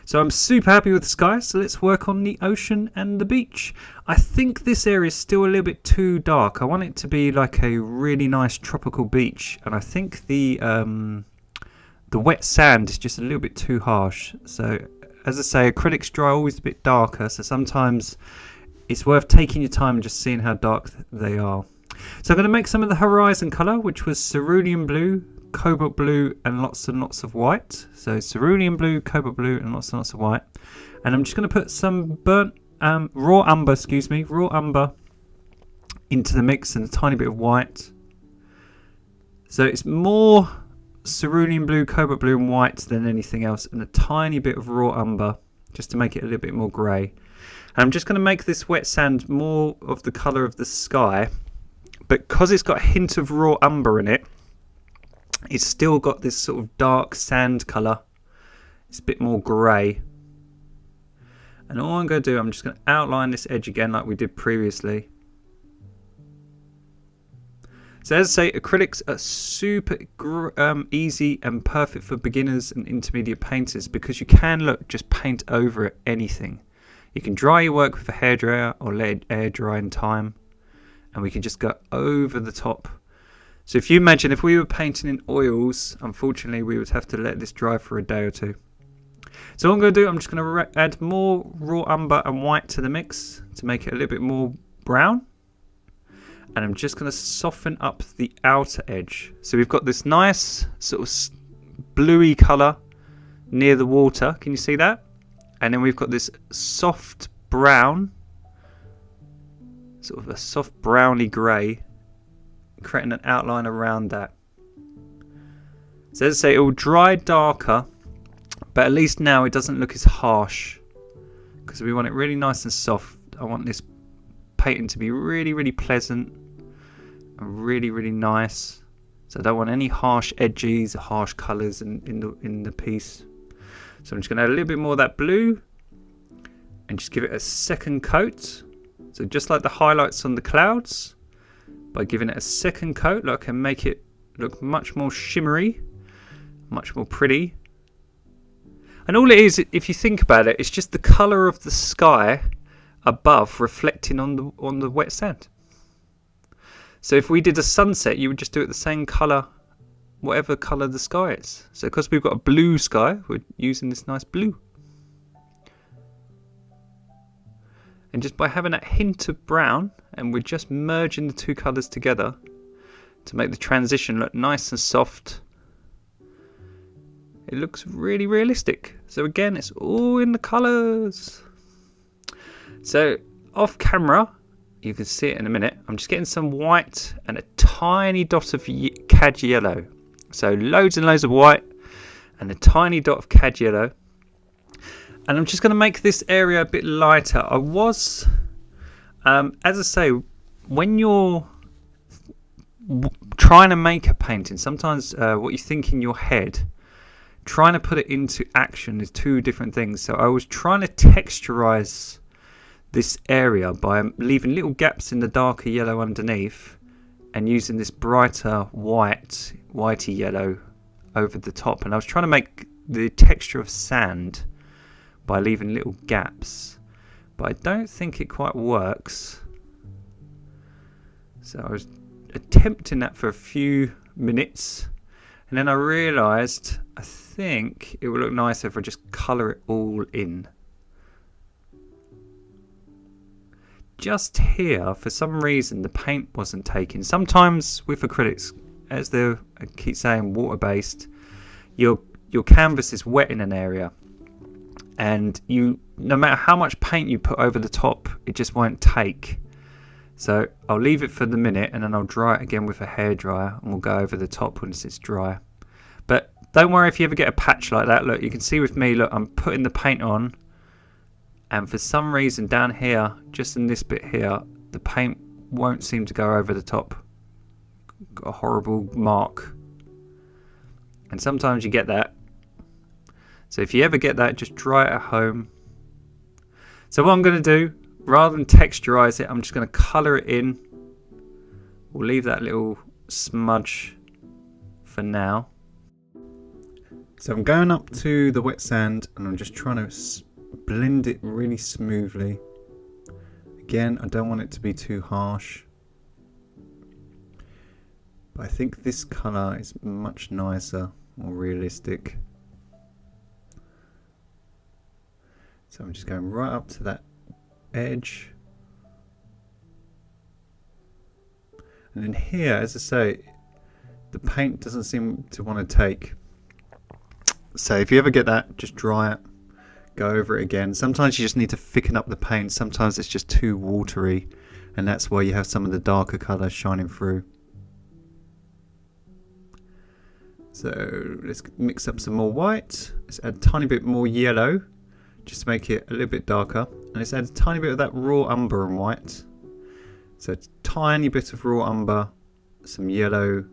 So I'm super happy with the sky, so let's work on the ocean and the beach. I think this area is still a little bit too dark. I want it to be like a really nice tropical beach, and I think the wet sand is just a little bit too harsh. So as I say, acrylics dry always a bit darker, so sometimes it's worth taking your time and just seeing how dark they are. So I'm going to make some of the horizon colour, which was cerulean blue, cobalt blue and lots of white. So cerulean blue, cobalt blue and lots of white. And I'm just going to put some burnt raw umber into the mix and a tiny bit of white. So it's more cerulean blue, cobalt blue and white than anything else, and a tiny bit of raw umber just to make it a little bit more grey. And I'm just going to make this wet sand more of the colour of the sky, but because it's got a hint of raw umber in it, it's still got this sort of dark sand colour. It's a bit more grey. And all I'm going to do, I'm just going to outline this edge again like we did previously. So as I say, acrylics are super easy and perfect for beginners and intermediate painters, because you can just paint over anything. You can dry your work with a hairdryer or let it air dry in time, and we can just go over the top. So if you imagine if we were painting in oils, unfortunately we would have to let this dry for a day or two. So what I'm going to do, I'm just going to add more raw umber and white to the mix to make it a little bit more brown. And I'm just going to soften up the outer edge. So we've got this nice sort of bluey colour near the water. Can you see that? And then we've got this soft brown, sort of a soft browny grey, creating an outline around that. So as I say, it will dry darker, but at least now it doesn't look as harsh, because we want it really nice and soft. I want this painting to be really pleasant and really nice. So I don't want any harsh edges, harsh colours in the piece. So I'm just going to add a little bit more of that blue and just give it a second coat. So just like the highlights on the clouds, by giving it a second coat, I can make it look much more shimmery, much more pretty. And all it is, if you think about it, it's just the colour of the sky above reflecting on the wet sand. So if we did a sunset, you would just do it the same colour, whatever colour the sky is. So because we've got a blue sky, we're using this nice blue. And just by having that hint of brown, and we're just merging the two colours together to make the transition look nice and soft, it looks really realistic. So again, it's all in the colours. So off camera, you can see it in a minute, I'm just getting some white and a tiny dot of cad yellow. So loads and loads of white and a tiny dot of cad yellow. And I'm just going to make this area a bit lighter. I was, as I say, when you're trying to make a painting, sometimes what you think in your head, trying to put it into action is two different things. So I was trying to texturize this area by leaving little gaps in the darker yellow underneath and using this brighter whitey yellow over the top. And I was trying to make the texture of sand by leaving little gaps, but I don't think it quite works. So I was attempting that for a few minutes, and then I realised I think it would look nicer if I just colour it all in. Just here, for some reason, the paint wasn't taking. Sometimes with acrylics, as I keep saying, water-based, your canvas is wet in an area, and no matter how much paint you put over the top, it just won't take. So I'll leave it for the minute, and then I'll dry it again with a hairdryer, and we'll go over the top once it's dry. But don't worry if you ever get a patch like that. Look, you can see with me, look, I'm putting the paint on, and for some reason down here, just in this bit here, the paint won't seem to go over the top. Got a horrible mark. And sometimes you get that. So if you ever get that, just dry it at home. So what I'm going to do, rather than texturize it, I'm just going to colour it in. We'll leave that little smudge for now. So I'm going up to the wet sand, and I'm just trying to blend it really smoothly. Again, I don't want it to be too harsh, but I think this colour is much nicer, more realistic. So I'm just going right up to that edge, and then here, as I say, the paint doesn't seem to want to take. So if you ever get that, just dry it, go over it again. Sometimes you just need to thicken up the paint. Sometimes it's just too watery, and that's why you have some of the darker colours shining through. So let's mix up some more white. Let's add a tiny bit more yellow, just to make it a little bit darker. And let's add a tiny bit of that raw umber and white. So a tiny bit of raw umber, some yellow,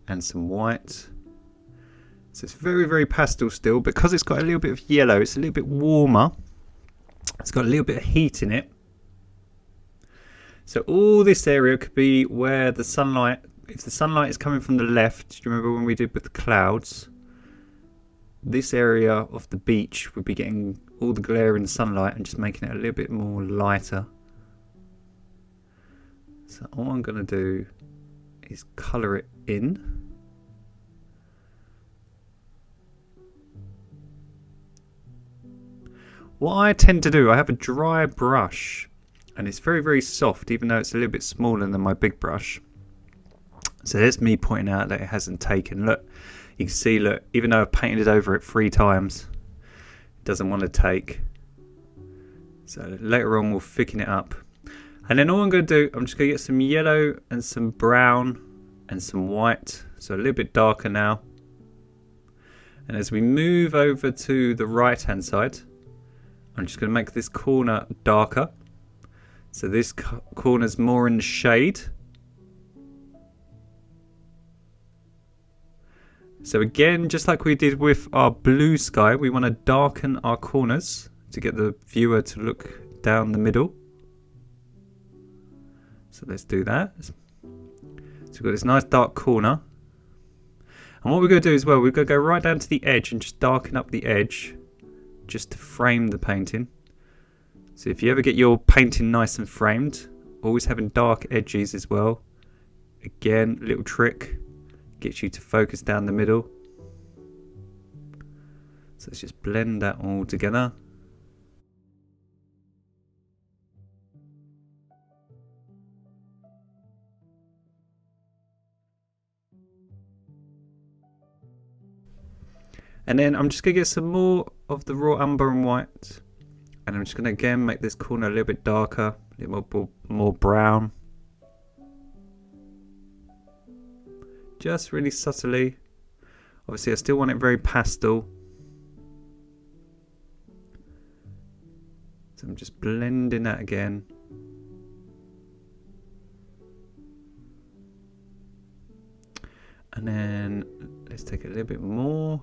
and some white. So it's very, very pastel still. Because it's got a little bit of yellow, it's a little bit warmer. It's got a little bit of heat in it. So all this area could be where the sunlight, if the sunlight is coming from the left, do you remember when we did with the clouds? This area of the beach would be getting all the glare in the sunlight and just making it a little bit more lighter. So all I'm going to do is colour it in. What I tend to do, I have a dry brush, and it's very, very soft, even though it's a little bit smaller than my big brush. So there's me pointing out that it hasn't taken. Look, you can see, look, even though I've painted over it 3 times, it doesn't want to take. So later on we'll thicken it up. And then all I'm going to do, I'm just going to get some yellow and some brown and some white. So a little bit darker now. And as we move over to the right hand side, I'm just going to make this corner darker. So this corner's more in the shade. So again, just like we did with our blue sky, we want to darken our corners to get the viewer to look down the middle. So let's do that. So we've got this nice dark corner. And what we're going to do as well, we're going to go right down to the edge and just darken up the edge, just to frame the painting. So if you ever get your painting nice and framed, always having dark edges as well. Again, little trick, gets you to focus down the middle. So let's just blend that all together. And then I'm just going to get some more of the raw umber and white. And I'm just going to again make this corner a little bit darker, a little more brown. Just really subtly. Obviously I still want it very pastel. So I'm just blending that again. Just take a little bit more.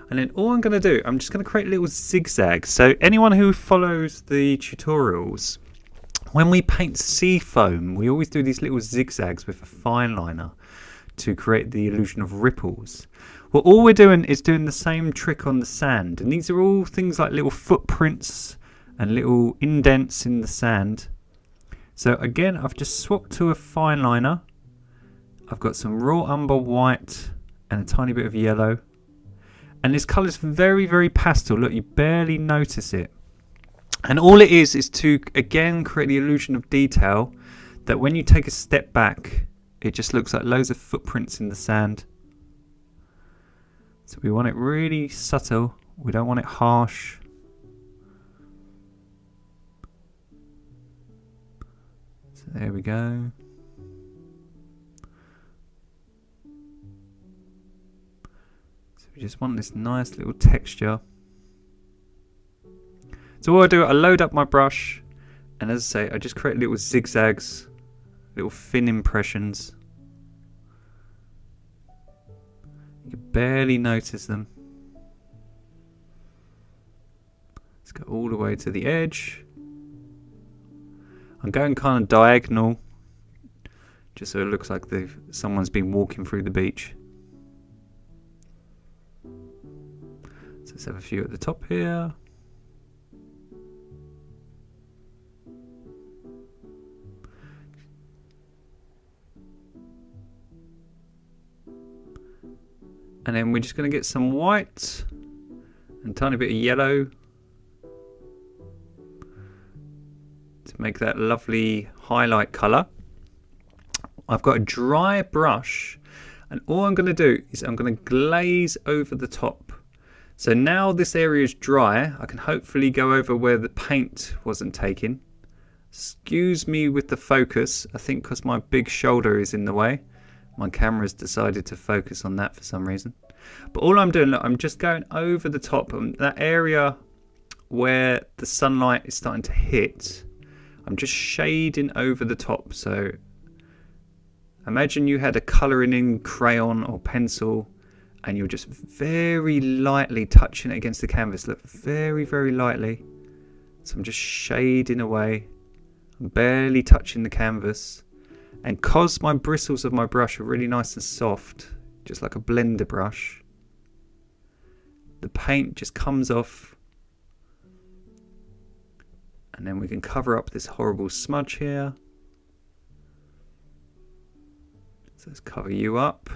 And then all I'm going to do, I'm just going to create little zigzags. So anyone who follows the tutorials, when we paint sea foam, we always do these little zigzags with a fine liner to create the illusion of ripples. Well, all we're doing is doing the same trick on the sand. And these are all things like little footprints and little indents in the sand. So again, I've just swapped to a fine liner. I've got some raw umber white and a tiny bit of yellow. And this colour is very, very pastel. Look, you barely notice it. And all it is to, again, create the illusion of detail that when you take a step back, it just looks like loads of footprints in the sand. So we want it really subtle. We don't want it harsh. So there we go. We just want this nice little texture. So what I do, I load up my brush, and as I say, I just create little zigzags, little thin impressions. You can barely notice them. Let's go all the way to the edge. I'm going kind of diagonal, just so it looks like someone's been walking through the beach. Let's have a few at the top here. And then we're just going to get some white and a tiny bit of yellow to make that lovely highlight colour. I've got a dry brush, and all I'm going to do is I'm going to glaze over the top. So now this area is dry, I can hopefully go over where the paint wasn't taken. Excuse me with the focus, I think because my big shoulder is in the way. My camera's decided to focus on that for some reason. But all I'm doing, look, I'm just going over the top. That area where the sunlight is starting to hit, I'm just shading over the top. So imagine you had a colouring in crayon or pencil, and you're just very lightly touching it against the canvas. Look, very, very lightly. So I'm just shading away. I'm barely touching the canvas. And because my bristles of my brush are really nice and soft, just like a blender brush, the paint just comes off. And then we can cover up this horrible smudge here. So let's cover you up.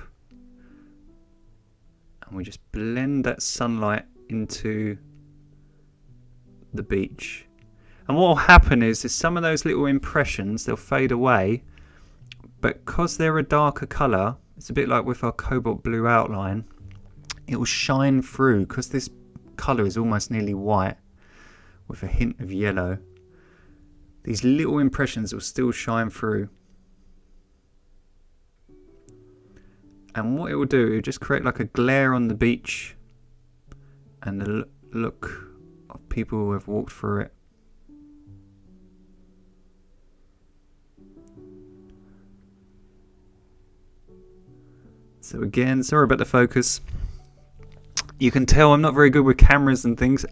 And we just blend that sunlight into the beach. And what will happen is some of those little impressions, they'll fade away, but because they're a darker colour, it's a bit like with our cobalt blue outline, it will shine through. Because this colour is almost nearly white with a hint of yellow, these little impressions will still shine through. And what it will do, it will just create like a glare on the beach and the look of people who have walked through it. So again, sorry about the focus. You can tell I'm not very good with cameras and things.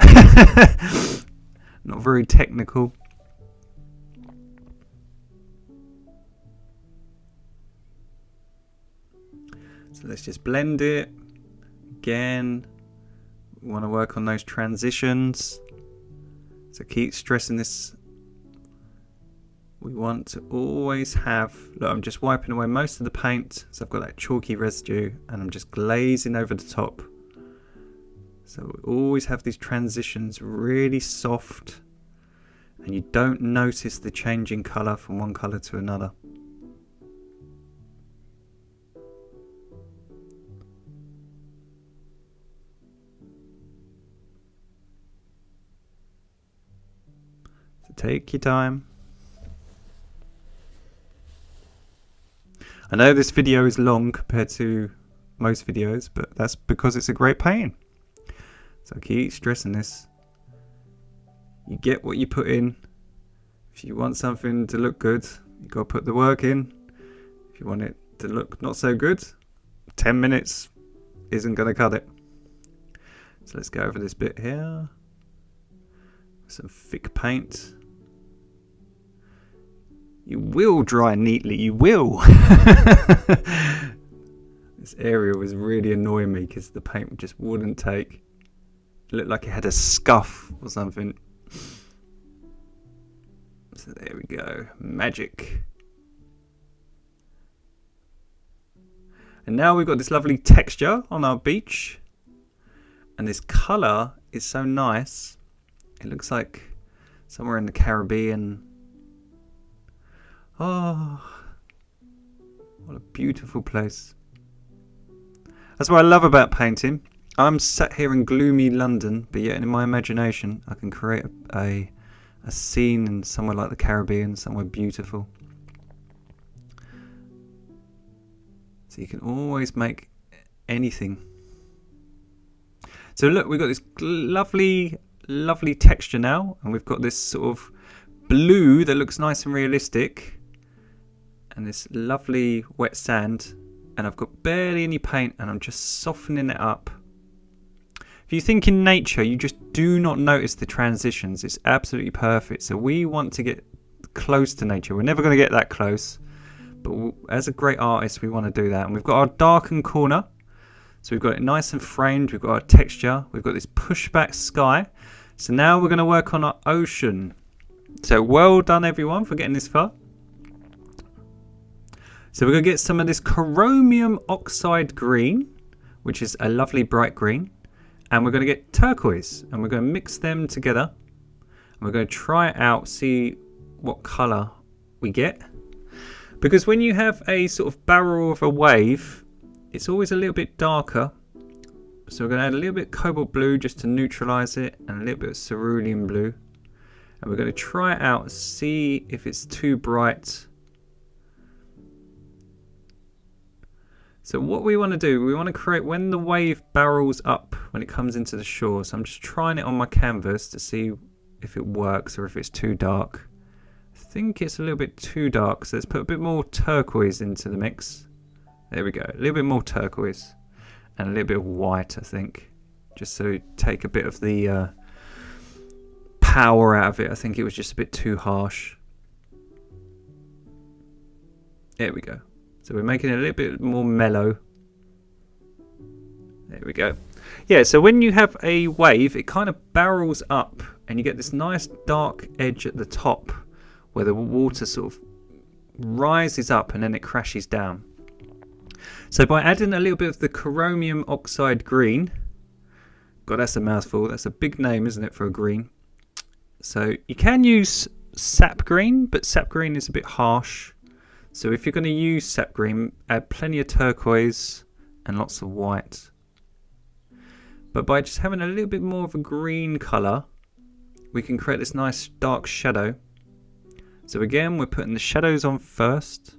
Not very technical. So let's just blend it. Again, we want to work on those transitions. So keep stressing this. We want to always have, look, I'm just wiping away most of the paint, so I've got that chalky residue, and I'm just glazing over the top. So we always have these transitions really soft, and you don't notice the change in colour from one colour to another. So take your time. I know this video is long compared to most videos, but that's because it's a great painting. So keep stressing this. You get what you put in. If you want something to look good, you got to put the work in. If you want it to look not so good, 10 minutes isn't going to cut it. So let's go over this bit here. Some thick paint. You will dry neatly, you will. This area was really annoying me because the paint just wouldn't take. It looked like it had a scuff or something. So there we go, magic. And now we've got this lovely texture on our beach. And this colour is so nice. It looks like somewhere in the Caribbean. Oh, what a beautiful place. That's what I love about painting. I'm sat here in gloomy London, but yet in my imagination I can create a scene in somewhere like the Caribbean, somewhere beautiful. So you can always make anything. So look, we've got this lovely texture now, and we've got this sort of blue that looks nice and realistic, and this lovely wet sand, and I've got barely any paint, and I'm just softening it up. If you think in nature, you just do not notice the transitions. It's absolutely perfect. So we want to get close to nature. We're never going to get that close, but as a great artist, we want to do that. And we've got our darkened corner. So we've got it nice and framed. We've got our texture. We've got this pushback sky. So now we're going to work on our ocean. So well done, everyone, for getting this far. So we're going to get some of this chromium oxide green, which is a lovely bright green. And we're going to get turquoise, and we're going to mix them together. And we're going to try it out, see what colour we get. Because when you have a sort of barrel of a wave, it's always a little bit darker. So we're going to add a little bit of cobalt blue just to neutralise it, and a little bit of cerulean blue. And we're going to try it out, see if it's too bright. So what we want to do, we want to create when the wave barrels up, when it comes into the shore. So I'm just trying it on my canvas to see if it works or if it's too dark. I think it's a little bit too dark, so let's put a bit more turquoise into the mix. There we go, a little bit more turquoise and a little bit of white, I think, just so take a bit of the power out of it. I think it was just a bit too harsh. There we go. So we're making it a little bit more mellow. There we go. Yeah, so when you have a wave, it kind of barrels up and you get this nice dark edge at the top where the water sort of rises up and then it crashes down. So by adding a little bit of the chromium oxide green, God, that's a mouthful. That's a big name, isn't it, for a green? So you can use sap green, but sap green is a bit harsh. So if you're going to use sap green, add plenty of turquoise and lots of white. But by just having a little bit more of a green colour, we can create this nice dark shadow. So again, we're putting the shadows on first,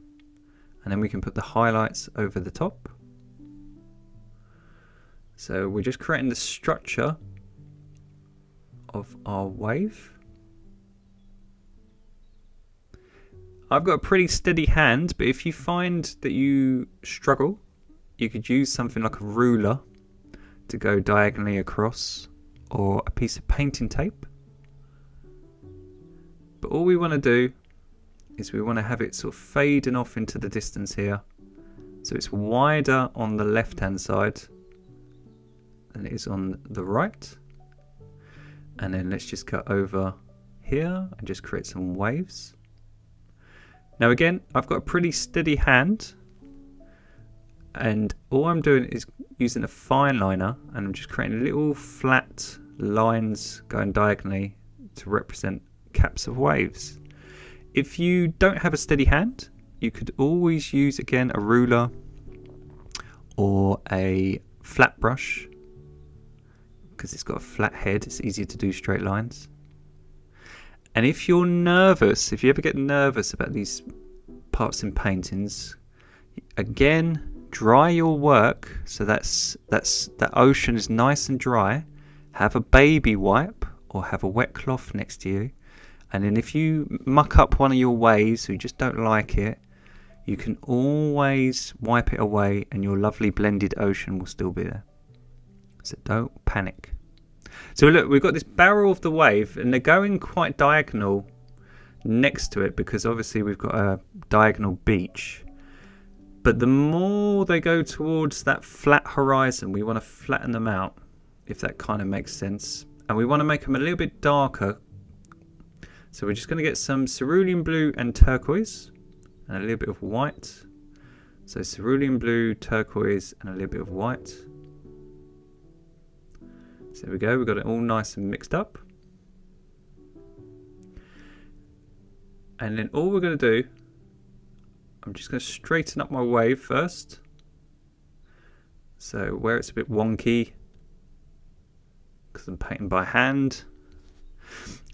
and then we can put the highlights over the top. So we're just creating the structure of our wave. I've got a pretty steady hand, but if you find that you struggle, you could use something like a ruler to go diagonally across, or a piece of painting tape. But all we want to do is we want to have it sort of fading off into the distance here. So it's wider on the left hand side than it is on the right. And then let's just go over here and just create some waves. Now again, I've got a pretty steady hand, and all I'm doing is using a fine liner, and I'm just creating little flat lines going diagonally to represent caps of waves. If you don't have a steady hand, you could always use again a ruler or a flat brush, because it's got a flat head, it's easier to do straight lines. And if you're nervous, if you ever get nervous about these parts in paintings, again, dry your work so that ocean is nice and dry. Have a baby wipe or have a wet cloth next to you. And then if you muck up one of your waves or you just don't like it, you can always wipe it away and your lovely blended ocean will still be there. So don't panic. So look, we've got this barrel of the wave and they're going quite diagonal next to it because obviously we've got a diagonal beach. But the more they go towards that flat horizon, we want to flatten them out, if that kind of makes sense. And we want to make them a little bit darker. So we're just going to get some cerulean blue and turquoise and a little bit of white. So cerulean blue, turquoise and a little bit of white. So there we go, we've got it all nice and mixed up. And then all we're going to do, I'm just going to straighten up my wave first. So where it's a bit wonky, because I'm painting by hand.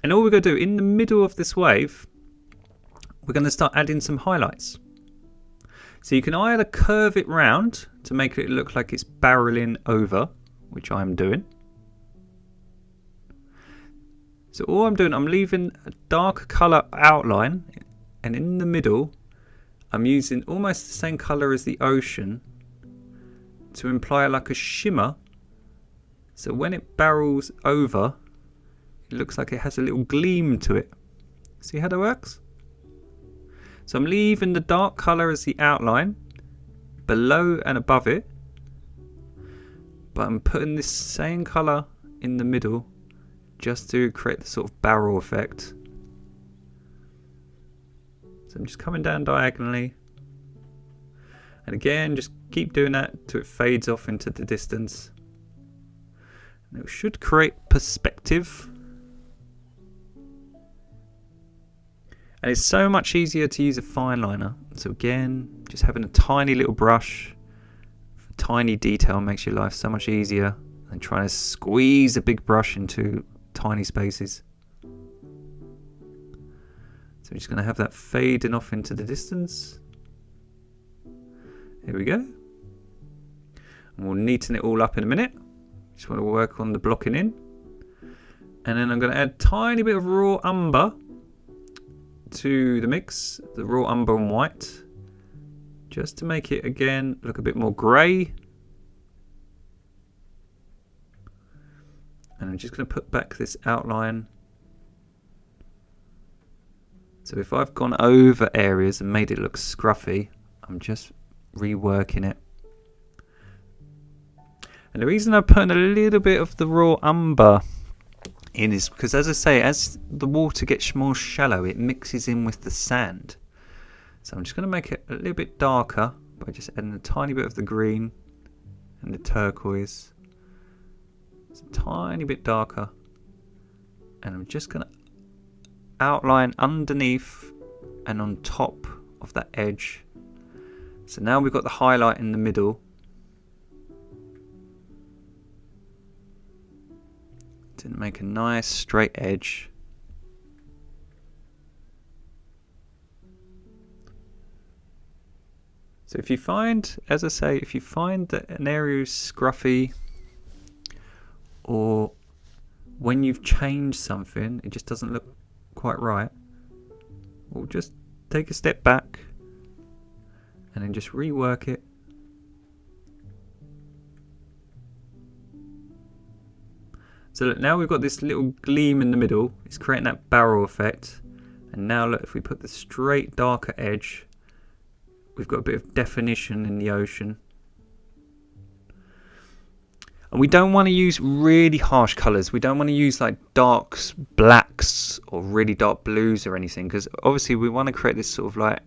And all we're going to do, in the middle of this wave, we're going to start adding some highlights. So you can either curve it round to make it look like it's barreling over, which I'm doing. So all I'm doing, I'm leaving a dark colour outline, and in the middle I'm using almost the same colour as the ocean to imply like a shimmer. So when it barrels over, it looks like it has a little gleam to it. See how that works? So I'm leaving the dark colour as the outline below and above it, but I'm putting this same colour in the middle just to create the sort of barrel effect. So I'm just coming down diagonally, and again just keep doing that till it fades off into the distance, and it should create perspective. And it's so much easier to use a fine liner. So again, just having a tiny little brush for tiny detail makes your life so much easier than trying to squeeze a big brush into tiny spaces. So we're just going to have that fading off into the distance. Here we go. And we'll neaten it all up in a minute. Just want to work on the blocking in. And then I'm going to add a tiny bit of raw umber to the mix, the raw umber and white, just to make it again look a bit more grey. And I'm just going to put back this outline. So if I've gone over areas and made it look scruffy, I'm just reworking it. And the reason I'm putting a little bit of the raw umber in is because, as I say, as the water gets more shallow, it mixes in with the sand. So I'm just going to make it a little bit darker by just adding a tiny bit of the green and the turquoise. It's a tiny bit darker, and I'm just going to outline underneath and on top of that edge. So now we've got the highlight in the middle. To make a nice straight edge. So if you find, as I say, if you find that an area is scruffy, or when you've changed something it just doesn't look quite right, well, just take a step back and then just rework it. So look, now we've got this little gleam in the middle. It's creating that barrel effect. And now look, if we put the straight darker edge, we've got a bit of definition in the ocean. And we don't want to use really harsh colours. We don't want to use like darks, blacks or really dark blues or anything, because obviously we want to create this sort of like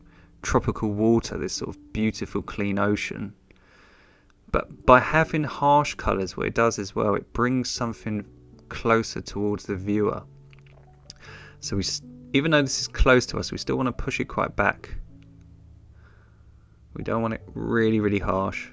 tropical water, this sort of beautiful clean ocean. But by having harsh colours, what it does as well, it brings something closer towards the viewer. So even though this is close to us, we still want to push it quite back. We don't want it really, really harsh.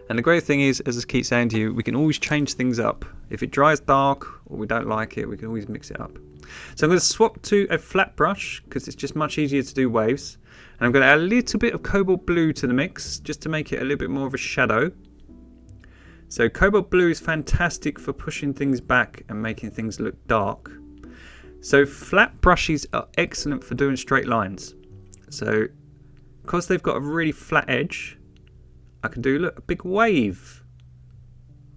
And the great thing is, as I keep saying to you, we can always change things up. If it dries dark or we don't like it, we can always mix it up. So I'm going to swap to a flat brush because it's just much easier to do waves. And I'm going to add a little bit of cobalt blue to the mix just to make it a little bit more of a shadow. So cobalt blue is fantastic for pushing things back and making things look dark. So flat brushes are excellent for doing straight lines. So because they've got a really flat edge, I can do, look, a big wave.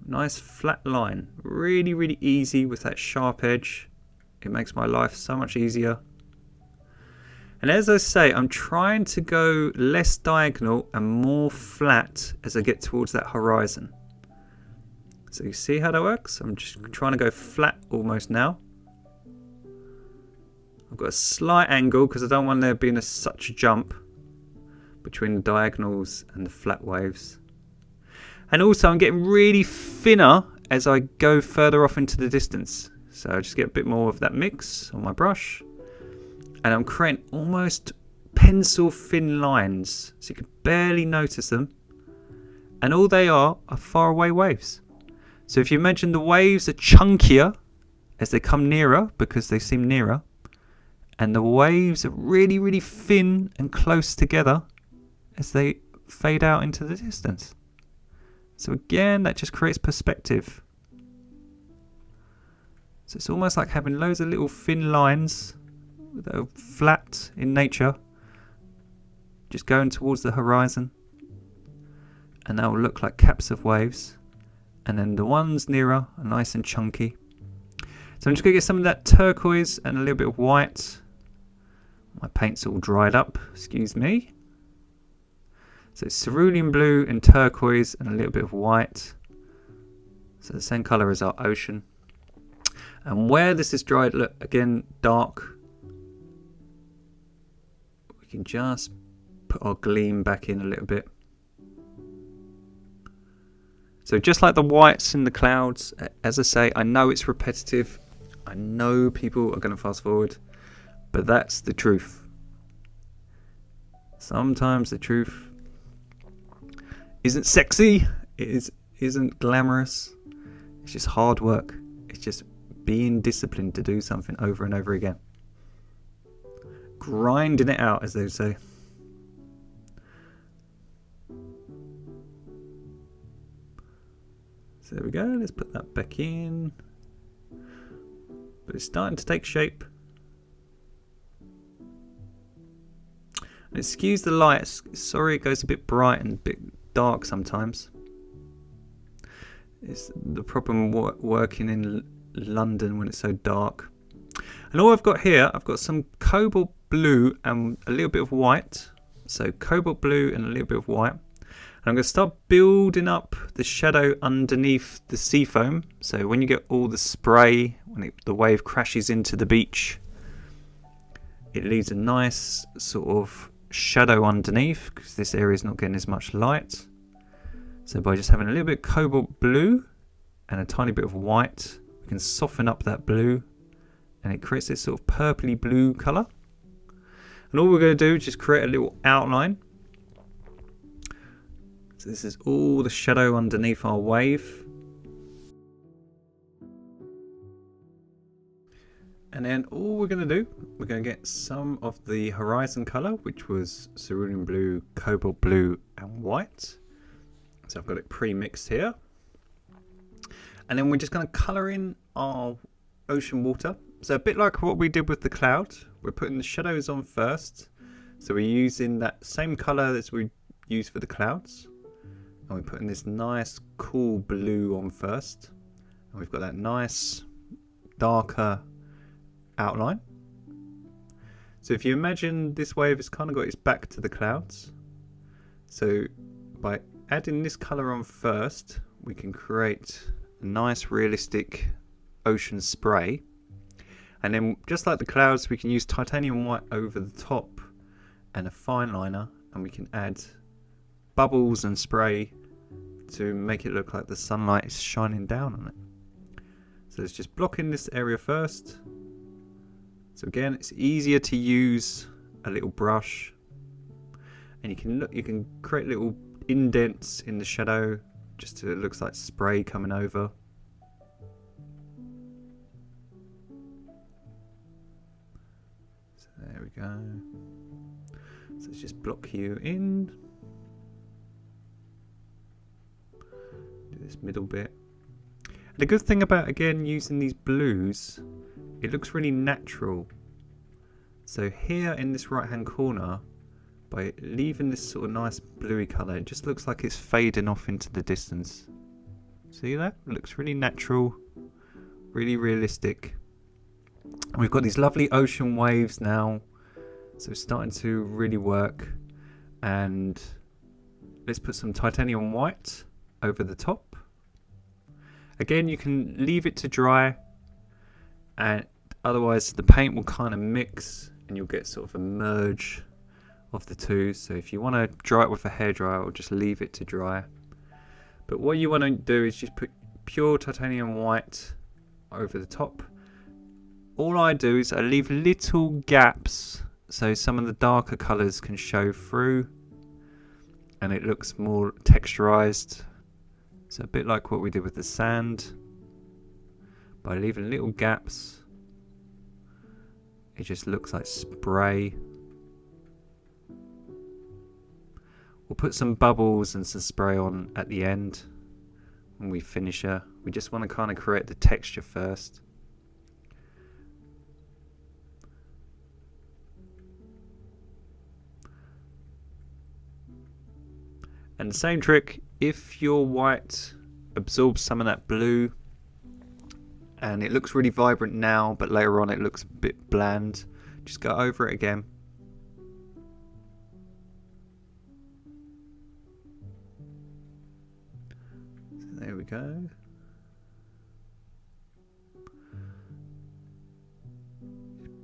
Nice flat line. Really, really easy with that sharp edge. It makes my life so much easier. And as I say, I'm trying to go less diagonal and more flat as I get towards that horizon. So you see how that works? I'm just trying to go flat almost now. I've got a slight angle because I don't want there being such a jump between the diagonals and the flat waves. And also I'm getting really thinner as I go further off into the distance. So I just get a bit more of that mix on my brush. And I'm creating almost pencil thin lines. So you can barely notice them. And all they are far away waves. So if you imagine the waves are chunkier as they come nearer because they seem nearer. And the waves are really, really thin and close together as they fade out into the distance. So again, that just creates perspective. So it's almost like having loads of little thin lines that are flat in nature, just going towards the horizon. And that will look like caps of waves. And then the ones nearer are nice and chunky. So I'm just going to get some of that turquoise and a little bit of white. My paint's all dried up, excuse me. So it's cerulean blue and turquoise and a little bit of white. So the same colour as our ocean. And where this is dried, look, again, dark. We can just put our gleam back in a little bit. So just like the whites in the clouds, as I say, I know it's repetitive. I know people are going to fast forward. But that's the truth. Sometimes the truth isn't sexy, isn't glamorous. It's just hard work. It's just being disciplined to do something over and over again. Grinding it out, as they would say. So there we go, let's put that back in. But it's starting to take shape. And it skews the light. Sorry, it goes a bit bright and a bit dark sometimes. It's the problem working in London when it's so dark. And all I've got here, I've got some cobalt blue and a little bit of white. So cobalt blue and a little bit of white. And I'm going to start building up the shadow underneath the sea foam. So when you get all the spray, when the wave crashes into the beach, it leaves a nice sort of shadow underneath because this area is not getting as much light. So by just having a little bit of cobalt blue and a tiny bit of white, we can soften up that blue and it creates this sort of purpley blue colour. And all we're going to do is just create a little outline. So this is all the shadow underneath our wave. And then all we're going to do, we're going to get some of the horizon colour, which was cerulean blue, cobalt blue and white. So I've got it pre-mixed here. And then we're just going to colour in our ocean water. So a bit like what we did with the cloud, we're putting the shadows on first. So we're using that same colour as we used for the clouds. And we're putting this nice cool blue on first. And we've got that nice darker outline. So if you imagine this wave has kind of got its back to the clouds. So by adding this colour on first, we can create a nice realistic ocean spray. And then just like the clouds, we can use titanium white over the top and a fine liner, and we can add bubbles and spray to make it look like the sunlight is shining down on it. So let's just block in this area first. So again, it's easier to use a little brush, and you can create little indents in the shadow just so it looks like spray coming over. So there we go. So let's just block you in. Do the this middle bit. And the good thing about, again, using these blues, it looks really natural. So here in this right hand corner, by leaving this sort of nice bluey colour, it just looks like it's fading off into the distance. See that? It looks really natural, really realistic. And we've got these lovely ocean waves now, so it's starting to really work. And let's put some titanium white over the top. Again, you can leave it to dry, and otherwise the paint will kind of mix and you'll get sort of a merge of the two. So if you want to dry it with a hairdryer, or just leave it to dry. But what you want to do is just put pure titanium white over the top. All I do is I leave little gaps so some of the darker colours can show through and it looks more texturized. So a bit like what we did with the sand. By leaving little gaps, it just looks like spray. We'll put some bubbles and some spray on at the end when we finish her. We just want to kind of create the texture first. And the same trick, if your white absorbs some of that blue and it looks really vibrant now, but later on it looks a bit bland, just go over it again. So there we go.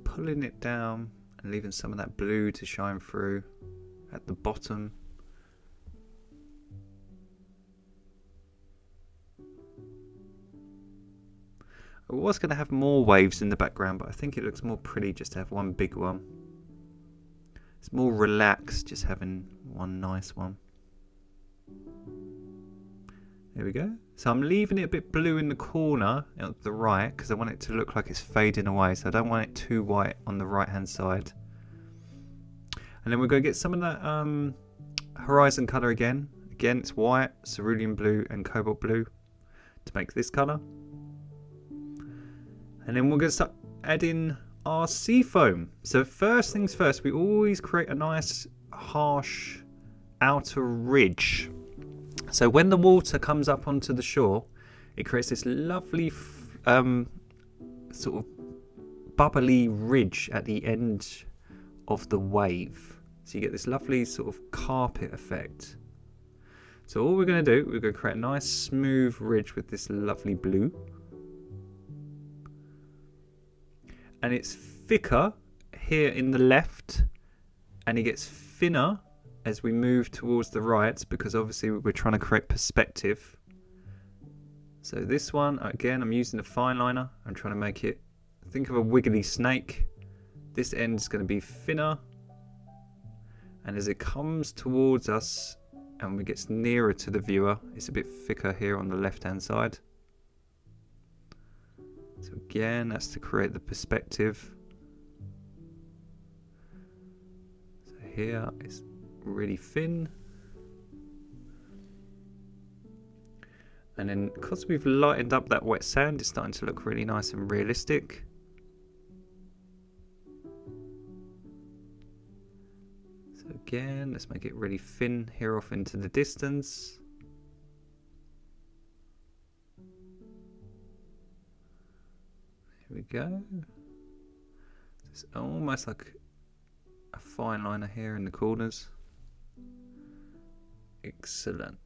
Pulling it down and leaving some of that blue to shine through at the bottom. I was going to have more waves in the background, but I think it looks more pretty just to have one big one. It's more relaxed just having one nice one. There we go. So I'm leaving it a bit blue in the corner at the right because I want it to look like it's fading away. So I don't want it too white on the right hand side. And then we're going to get some of that horizon colour again. Again, it's white, cerulean blue and cobalt blue to make this colour. And then we're going to start adding our sea foam. So first things first, we always create a nice harsh outer ridge. So when the water comes up onto the shore, it creates this lovely sort of bubbly ridge at the end of the wave. So you get this lovely sort of carpet effect. So all we're going to do, we're going to create a nice smooth ridge with this lovely blue. And it's thicker here in the left, and it gets thinner as we move towards the right, because obviously we're trying to create perspective. So this one, again, I'm using a fine liner. I'm trying to make it, think of a wiggly snake. This end is going to be thinner, and as it comes towards us and it gets nearer to the viewer, it's a bit thicker here on the left hand side. So again, that's to create the perspective. So here it's really thin. And then because we've lightened up that wet sand, it's starting to look really nice and realistic. So again, let's make it really thin here off into the distance. Here we go. It's almost like a fine liner here in the corners. Excellent.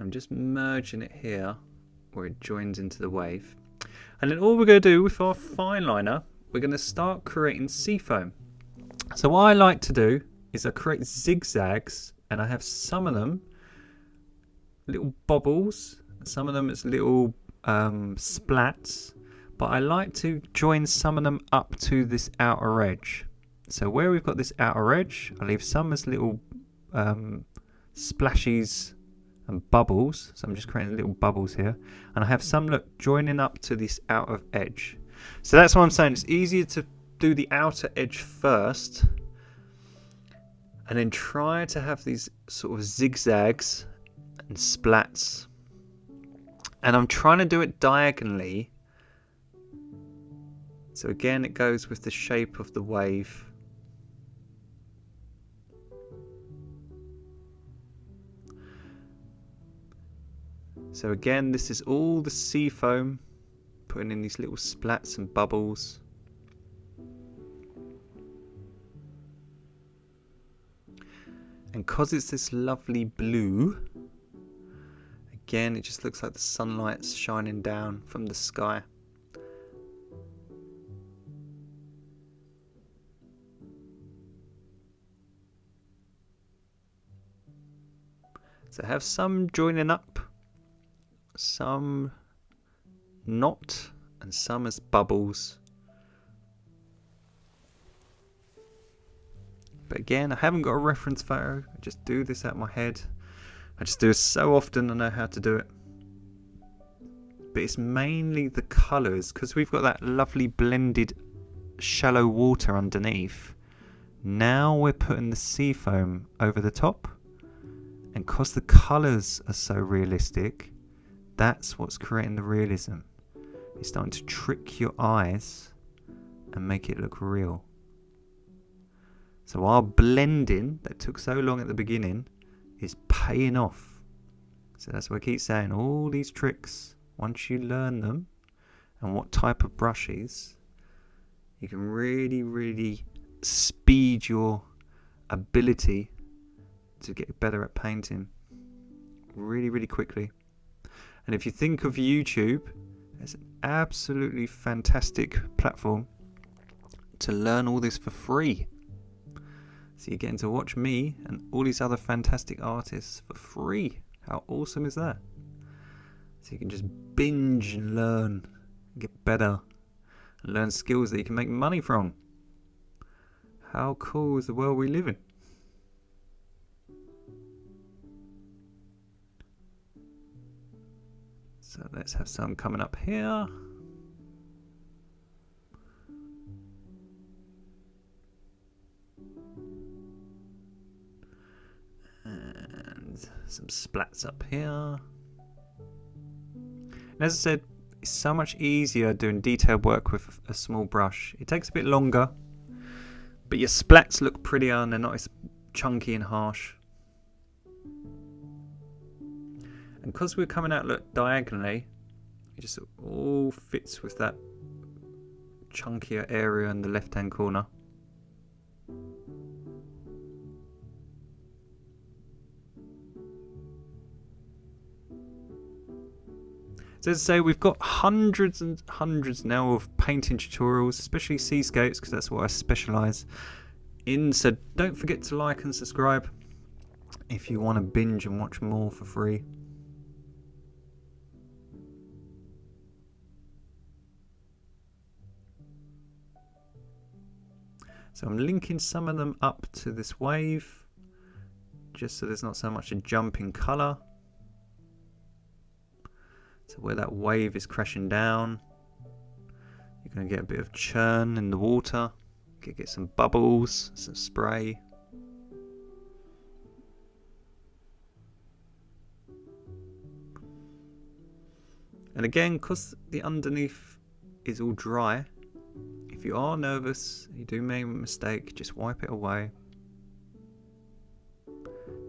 I'm just merging it here where it joins into the wave. And then all we're going to do with our fine liner, we're going to start creating sea foam. So what I like to do is I create zigzags, and I have some of them little bobbles, some of them it's little splats, but I like to join some of them up to this outer edge. So where we've got this outer edge, I leave some as little splashes and bubbles. So I'm just creating little bubbles here, and I have some, look, joining up to this outer edge. So that's what I'm saying, it's easier to do the outer edge first, And then try to have these sort of zigzags and splats. And I'm trying to do it diagonally. So again, it goes with the shape of the wave. So again, this is all the sea foam, putting in these little splats and bubbles. And because it's this lovely blue, again, it just looks like the sunlight's shining down from the sky. So have some joining up, some not, and some as bubbles. But again, I haven't got a reference photo. I just do this out of my head. I just do it so often I know how to do it. But it's mainly the colours, because we've got that lovely blended shallow water underneath. Now we're putting the sea foam over the top. And because the colours are so realistic, that's what's creating the realism. It's starting to trick your eyes and make it look real. So our blending that took so long at the beginning is paying off. So that's what I keep saying. All these tricks, once you learn them and what type of brushes, you can really, really speed your ability to get better at painting really, really quickly. And if you think of YouTube as an absolutely fantastic platform to learn all this for free. So you're getting to watch me and all these other fantastic artists for free. How awesome is that? So you can just binge and learn, and get better, and learn skills that you can make money from. How cool is the world we live in? So let's have some coming up here. And some splats up here. And as I said, it's so much easier doing detailed work with a small brush. It takes a bit longer, but your splats look prettier and they're not as chunky and harsh. And because we're coming out look diagonally, it just all fits with that chunkier area in the left hand corner. So as I say, we've got hundreds and hundreds now of painting tutorials, especially seascapes, because that's what I specialise in. So don't forget to like and subscribe if you want to binge and watch more for free. So I'm linking some of them up to this wave, just so there's not so much a jump in colour. So where that wave is crashing down, you're going to get a bit of churn in the water. You can get some bubbles, some spray. And again, because the underneath is all dry, if you are nervous, you do make a mistake, just wipe it away.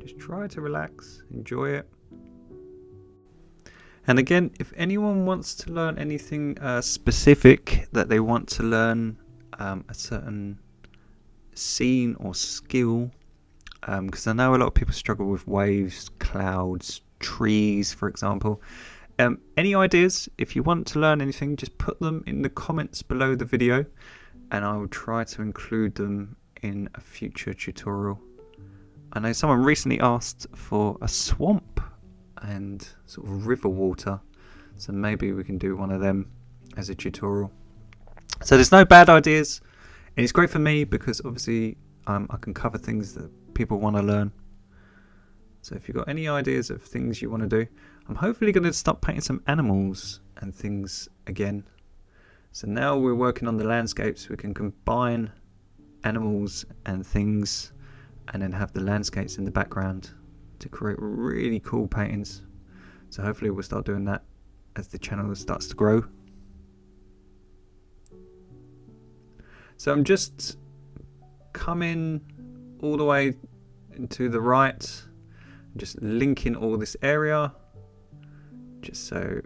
Just try to relax, enjoy it. And again, if anyone wants to learn anything specific that they want to learn, a certain scene or skill, because I know a lot of people struggle with waves, clouds, trees, for example. Any ideas? If you want to learn anything, just put them in the comments below the video and I will try to include them in a future tutorial. I know someone recently asked for a swamp and sort of river water, so maybe we can do one of them as a tutorial. So there's no bad ideas, and it's great for me because obviously I can cover things that people want to learn. So if you've got any ideas of things you want to do, I'm hopefully going to start painting some animals and things again. So now we're working on the landscapes, we can combine animals and things and then have the landscapes in the background to create really cool paintings. So hopefully we'll start doing that as the channel starts to grow. So I'm just coming all the way into the right, just linking all this area just so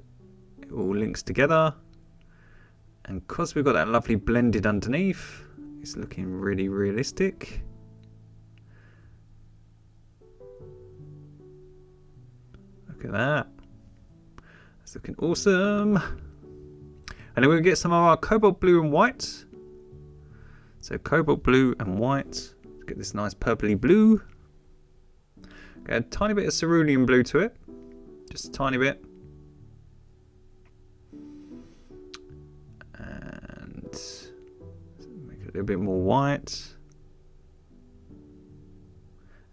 it all links together. And because we've got that lovely blended underneath, it's looking really realistic. Look at that. That's looking awesome. And then we'll get some of our cobalt blue and white. So cobalt blue and white. Let's get this nice purpley blue. Get a tiny bit of cerulean blue to it. Just a tiny bit. And make it a little bit more white.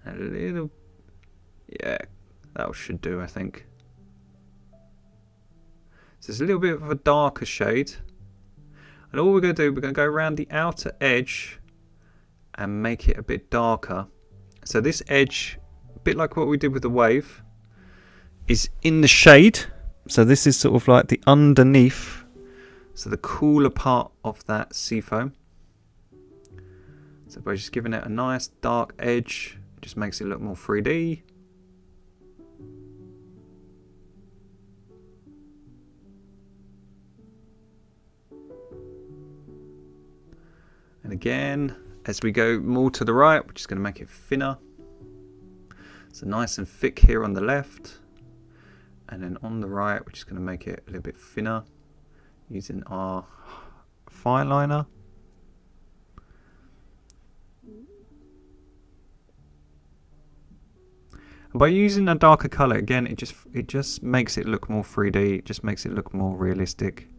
A little, yeah, that should do, I think. So it's a little bit of a darker shade. And all we're going to do, we're going to go around the outer edge and make it a bit darker. So this edge, a bit like what we did with the wave, is in the shade. So this is sort of like the underneath, so the cooler part of that sea foam. So by just giving it a nice dark edge, it just makes it look more 3D. And again, as we go more to the right, we're just going to make it thinner. So nice and thick here on the left. And then on the right, we're just going to make it a little bit thinner using our fine liner. And by using a darker color, again, it just makes it look more 3D. It just makes it look more realistic.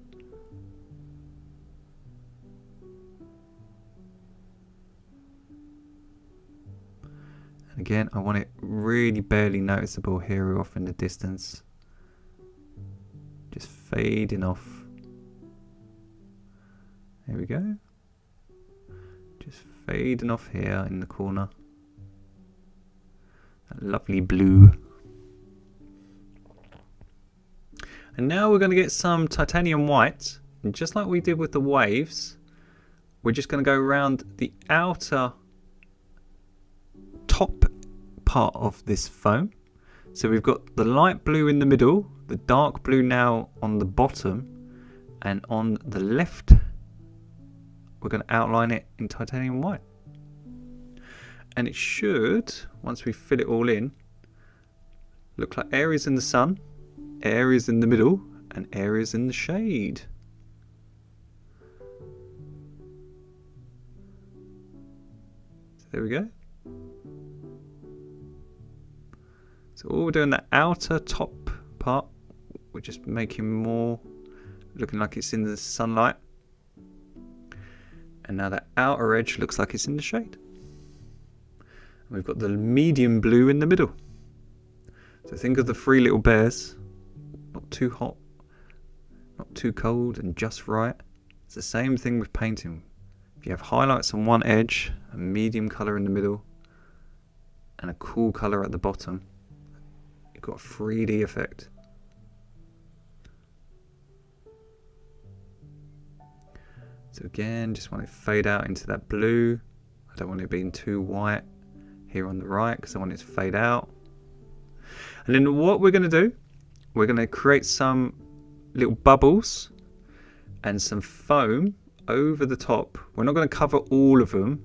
And again, I want it really barely noticeable here off in the distance. Just fading off. There we go. Just fading off here in the corner. That lovely blue. And now we're going to get some titanium white. And just like we did with the waves, we're just going to go around the outer top part of this foam. So we've got the light blue in the middle, the dark blue now on the bottom, and on the left we're going to outline it in titanium white. And it should, once we fill it all in, look like areas in the sun, areas in the middle, and areas in the shade. So there we go. So all we're doing, the outer top part, we're just making more, looking like it's in the sunlight. And now that outer edge looks like it's in the shade. And we've got the medium blue in the middle. So think of the three little bears. Not too hot, not too cold, and just right. It's the same thing with painting. If you have highlights on one edge, a medium colour in the middle, and a cool colour at the bottom, got a 3D effect. So again, just want it to fade out into that blue. I don't want it being too white here on the right because I want it to fade out. And then what we're going to do, we're going to create some little bubbles and some foam over the top. We're not going to cover all of them,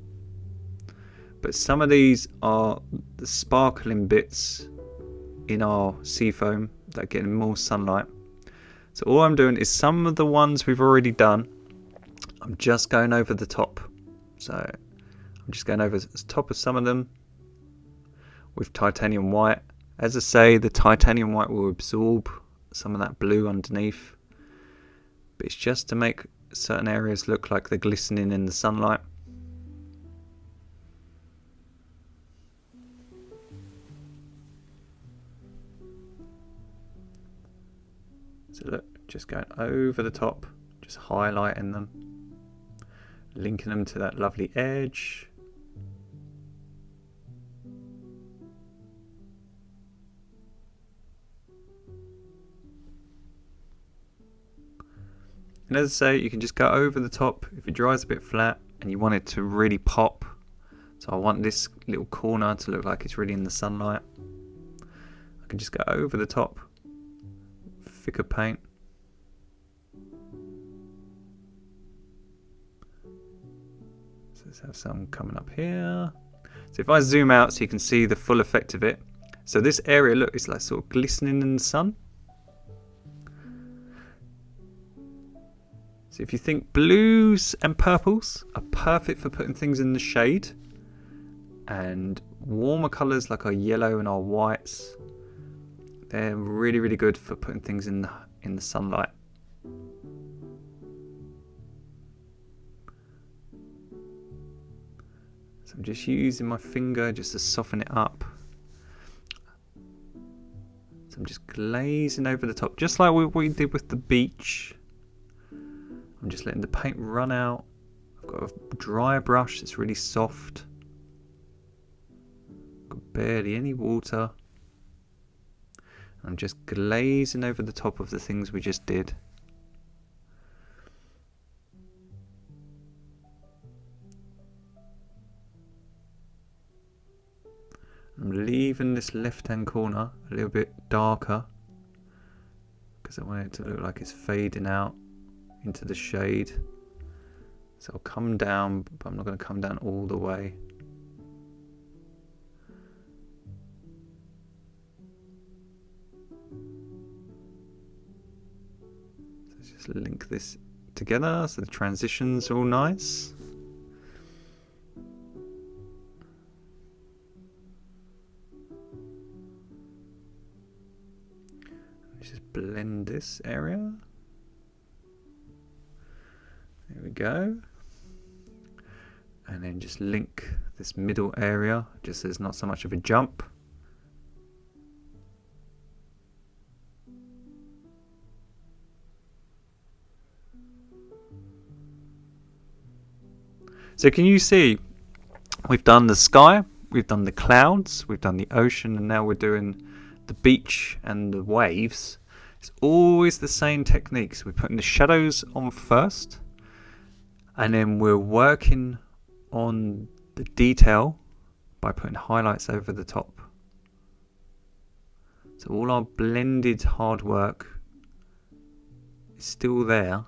but some of these are the sparkling bits in our sea foam that are getting more sunlight. So all I'm doing is some of the ones we've already done, I'm just going over the top. So I'm just going over the top of some of them with titanium white. As I say, the titanium white will absorb some of that blue underneath, but it's just to make certain areas look like they're glistening in the sunlight. So look, just going over the top, just highlighting them, linking them to that lovely edge. And as I say, you can just go over the top if it dries a bit flat and you want it to really pop. So I want this little corner to look like it's really in the sunlight. I can just go over the top, thicker paint. So let's have some coming up here. So if I zoom out so you can see the full effect of it. So this area, look, it's like sort of glistening in the sun. So if you think blues and purples are perfect for putting things in the shade, and warmer colours like our yellow and our whites, they're really, really good for putting things in the sunlight. So I'm just using my finger just to soften it up. So I'm just glazing over the top, just like what we did with the beach. I'm just letting the paint run out. I've got a dry brush that's really soft. Got barely any water. I'm just glazing over the top of the things we just did. I'm leaving this left hand corner a little bit darker because I want it to look like it's fading out into the shade. So I'll come down, but I'm not going to come down all the way. So let's just link this together so the transitions are all nice. Let's just blend this area. There we go. And then just link this middle area, just so there's not so much of a jump. So can you see, we've done the sky, we've done the clouds, we've done the ocean, and now we're doing the beach and the waves. It's always the same techniques. We're putting the shadows on first, and then we're working on the detail by putting highlights over the top. So all our blended hard work is still there,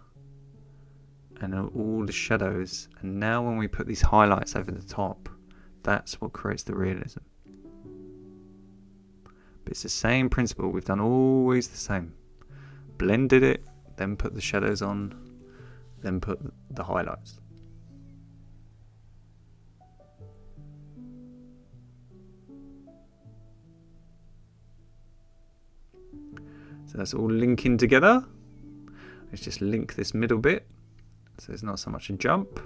and all the shadows. And now when we put these highlights over the top, that's what creates the realism. But it's the same principle. We've done always the same. Blended it, then put the shadows on, then put the highlights. So that's all linking together. Let's just link this middle bit so there's not so much a jump.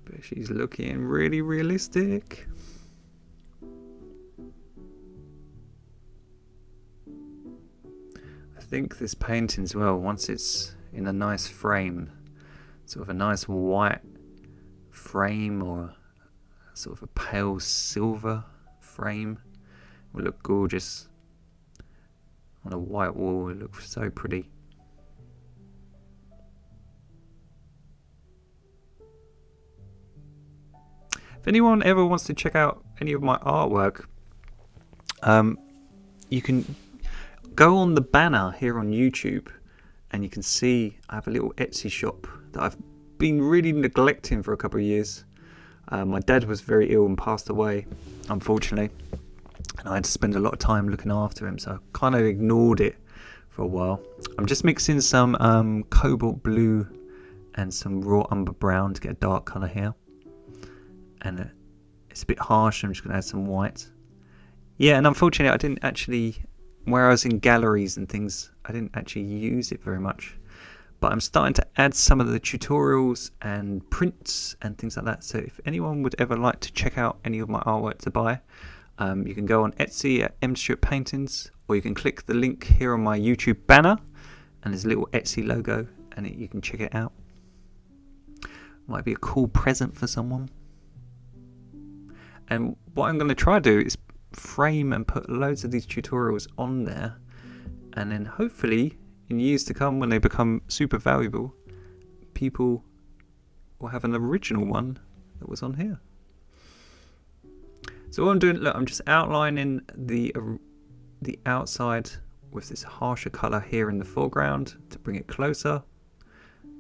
But she's looking really realistic. I think this painting as well, once it's in a nice frame, sort of a nice white frame or sort of a pale silver frame, will look gorgeous on a white wall. It looks so pretty. If anyone ever wants to check out any of my artwork, you can go on the banner here on YouTube and you can see I have a little Etsy shop that I've been really neglecting for a couple of years. My dad was very ill and passed away, unfortunately, and I had to spend a lot of time looking after him, so I kind of ignored it for a while. I'm just mixing some cobalt blue and some raw umber brown to get a dark colour here, and it's a bit harsh. I'm just going to add some white. Yeah, and unfortunately I didn't actually, where I was in galleries and things, I didn't actually use it very much. But I'm starting to add some of the tutorials and prints and things like that. So if anyone would ever like to check out any of my artwork to buy, you can go on Etsy at M Stewart Paintings, or you can click the link here on my YouTube banner, and there's a little Etsy logo, and you can check it out. Might be a cool present for someone. And what I'm going to try to do is frame and put loads of these tutorials on there, and then hopefully in years to come, when they become super valuable, people will have an original one that was on here. So what I'm doing, look, I'm just outlining the outside with this harsher colour here in the foreground to bring it closer,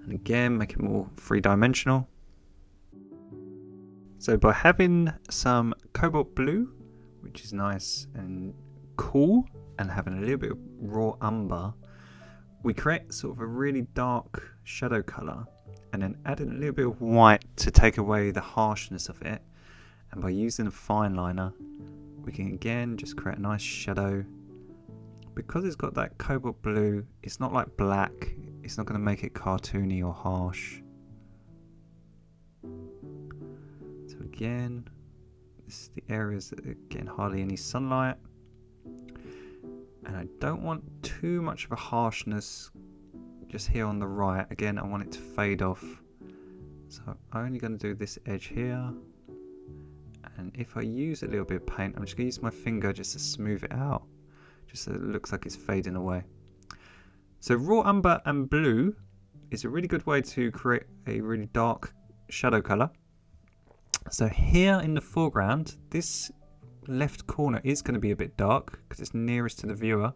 and again make it more three-dimensional. So by having some cobalt blue, which is nice and cool, and having a little bit of raw umber, we create sort of a really dark shadow colour, and then adding a little bit of white to take away the harshness of it. And by using a fine liner, we can again just create a nice shadow. Because it's got that cobalt blue, it's not like black, it's not going to make it cartoony or harsh. So again, this is the areas that are getting hardly any sunlight. And I don't want too much of a harshness just here on the right. Again, I want it to fade off. So I'm only going to do this edge here. And if I use a little bit of paint, I'm just going to use my finger just to smooth it out, just so it looks like it's fading away. So raw umber and blue is a really good way to create a really dark shadow colour. So here in the foreground, this left corner is going to be a bit dark because it's nearest to the viewer.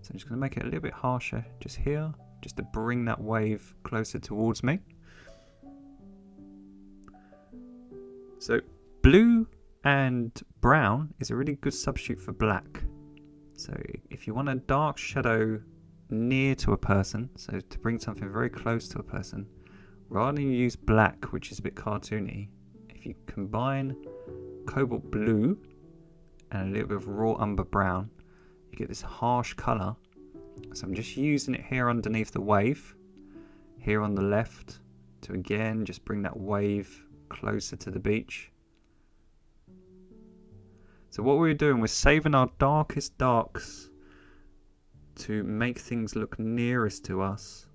So I'm just going to make it a little bit harsher just here, just to bring that wave closer towards me. So blue and brown is a really good substitute for black. So if you want a dark shadow near to a person, so to bring something very close to a person, rather than use black, which is a bit cartoony, if you combine cobalt blue and a little bit of raw umber brown, you get this harsh colour. So I'm just using it here underneath the wave, here on the left, to again just bring that wave closer to the beach. So what we're doing, we're saving our darkest darks to make things look nearest to us.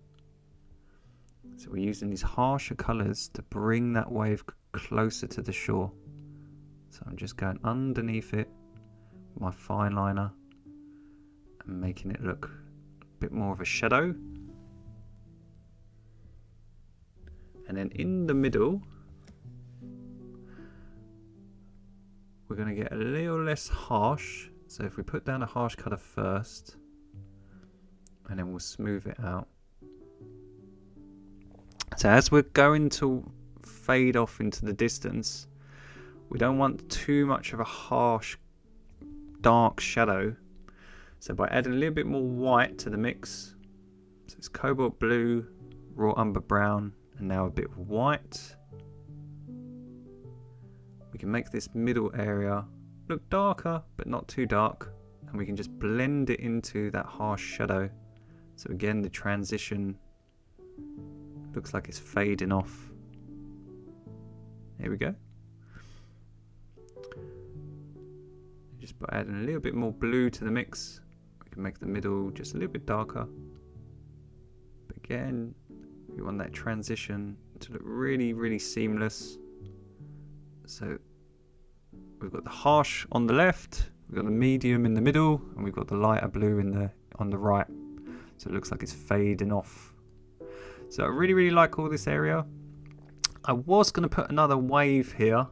So we're using these harsher colours to bring that wave closer to the shore. So I'm just going underneath it with my fine liner and making it look a bit more of a shadow. And then in the middle, we're going to get a little less harsh. So if we put down a harsh colour first, and then we'll smooth it out. So as we're going to fade off into the distance, we don't want too much of a harsh dark shadow. So by adding a little bit more white to the mix, so it's cobalt blue, raw umber brown, and now a bit of white, we can make this middle area look darker but not too dark, and we can just blend it into that harsh shadow. So again, the transition looks like it's fading off. There we go. Just by adding a little bit more blue to the mix, we can make the middle just a little bit darker. But again, we want that transition to look really, really seamless. So we've got the harsh on the left, we've got the medium in the middle, and we've got the lighter blue on the right. So it looks like it's fading off. So I really, really like all this area. I was going to put another wave here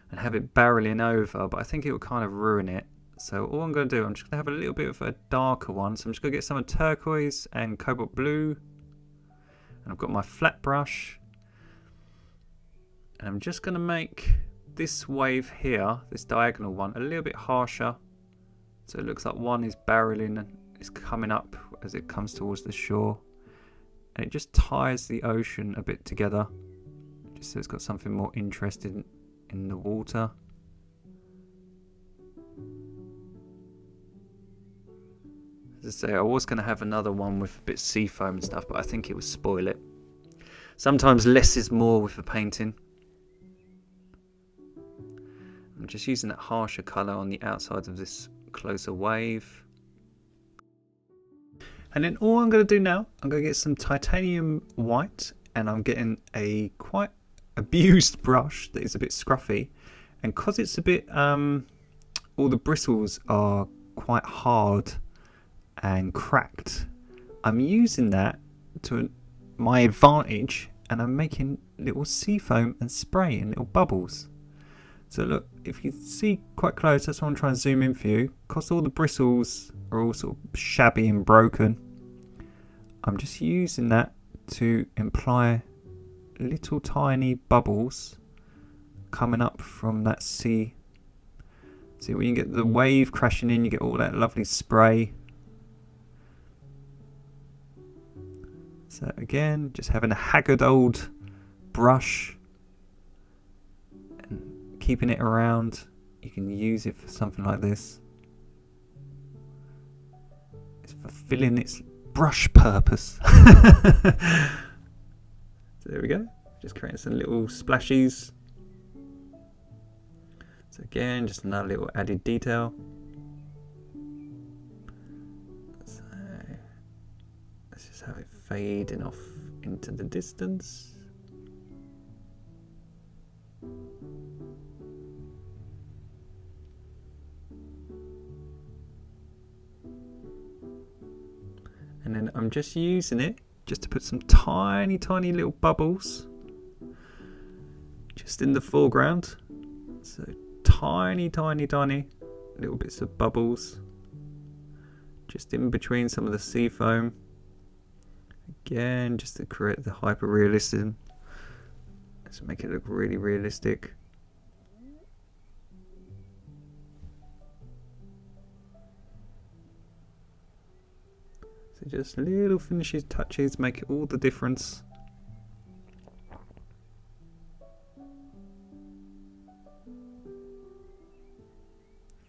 and have it barreling over, but I think it would kind of ruin it. So all I'm going to do, I'm just going to have a little bit of a darker one. So I'm just going to get some of turquoise and cobalt blue. And I've got my flat brush. And I'm just going to make this wave here, this diagonal one, a little bit harsher. So it looks like one is barreling and it's coming up as it comes towards the shore. And it just ties the ocean a bit together, just so it's got something more interesting in the water. As I say, I was going to have another one with a bit of sea foam and stuff, but I think it would spoil it. Sometimes less is more with the painting. I'm just using that harsher colour on the outside of this closer wave. And then all I'm going to do now, I'm going to get some titanium white and I'm getting a quite abused brush that is a bit scruffy, and because it's a bit all the bristles are quite hard and cracked, I'm using that to my advantage, and I'm making little sea foam and spray and little bubbles. So look, if you see quite close, that's what I'm trying to zoom in for you. Because all the bristles are all sort of shabby and broken, I'm just using that to imply little tiny bubbles coming up from that sea. See, when you get the wave crashing in, you get all that lovely spray. So again, just having a haggard old brush and keeping it around. You can use it for something like this. It's fulfilling its brush purpose. So there we go. Just creating some little splashies. So again, just another little added detail. So let's just have it fading off into the distance. And then I'm just using it just to put some tiny little bubbles just in the foreground. So tiny little bits of bubbles just in between some of the sea foam. Again, just to create the hyper realism. Let's make it look really realistic. So just little finishes, touches make all the difference.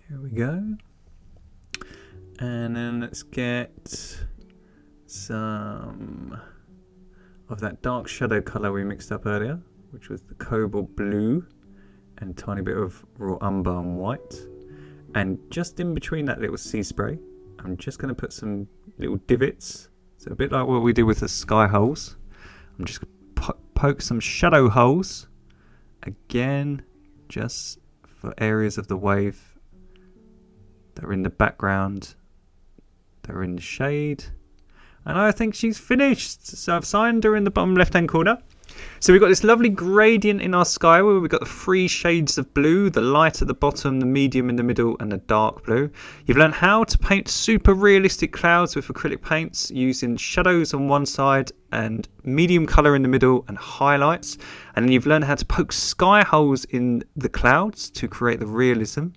Here we go. And then let's get some of that dark shadow colour we mixed up earlier, which was the cobalt blue and a tiny bit of raw umber and white. And just in between that little sea spray, I'm just going to put some little divots. So a bit like what we did with the sky holes. I'm just going to poke some shadow holes. Again, just for areas of the wave that are in the background, that are in the shade. And I think she's finished. So I've signed her in the bottom left hand corner. So we've got this lovely gradient in our sky where we've got the 3 shades of blue, the light at the bottom, the medium in the middle and the dark blue. You've learned how to paint super realistic clouds with acrylic paints using shadows on one side and medium colour in the middle and highlights. And then you've learned how to poke sky holes in the clouds to create the realism.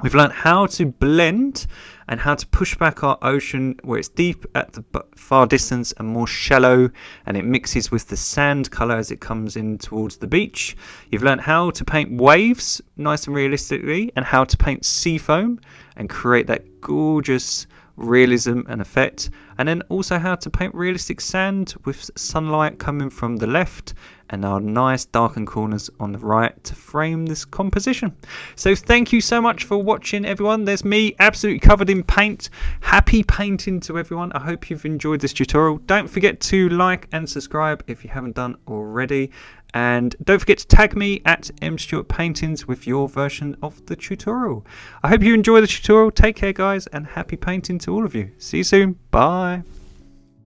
We've learned how to blend and how to push back our ocean where it's deep at the far distance and more shallow, and it mixes with the sand colour as it comes in towards the beach. You've learned how to paint waves nice and realistically and how to paint sea foam and create that gorgeous realism and effect, and then also how to paint realistic sand with sunlight coming from the left and our nice darkened corners on the right to frame this composition. So thank you so much for watching, everyone. There's me absolutely covered in paint. Happy painting to everyone. I hope you've enjoyed this tutorial. Don't forget to like and subscribe if you haven't done already, and don't forget to tag me at mstewartpaintings with your version of the tutorial. I hope you enjoy the tutorial. Take care, guys, and happy painting to all of you. See you soon. Bye.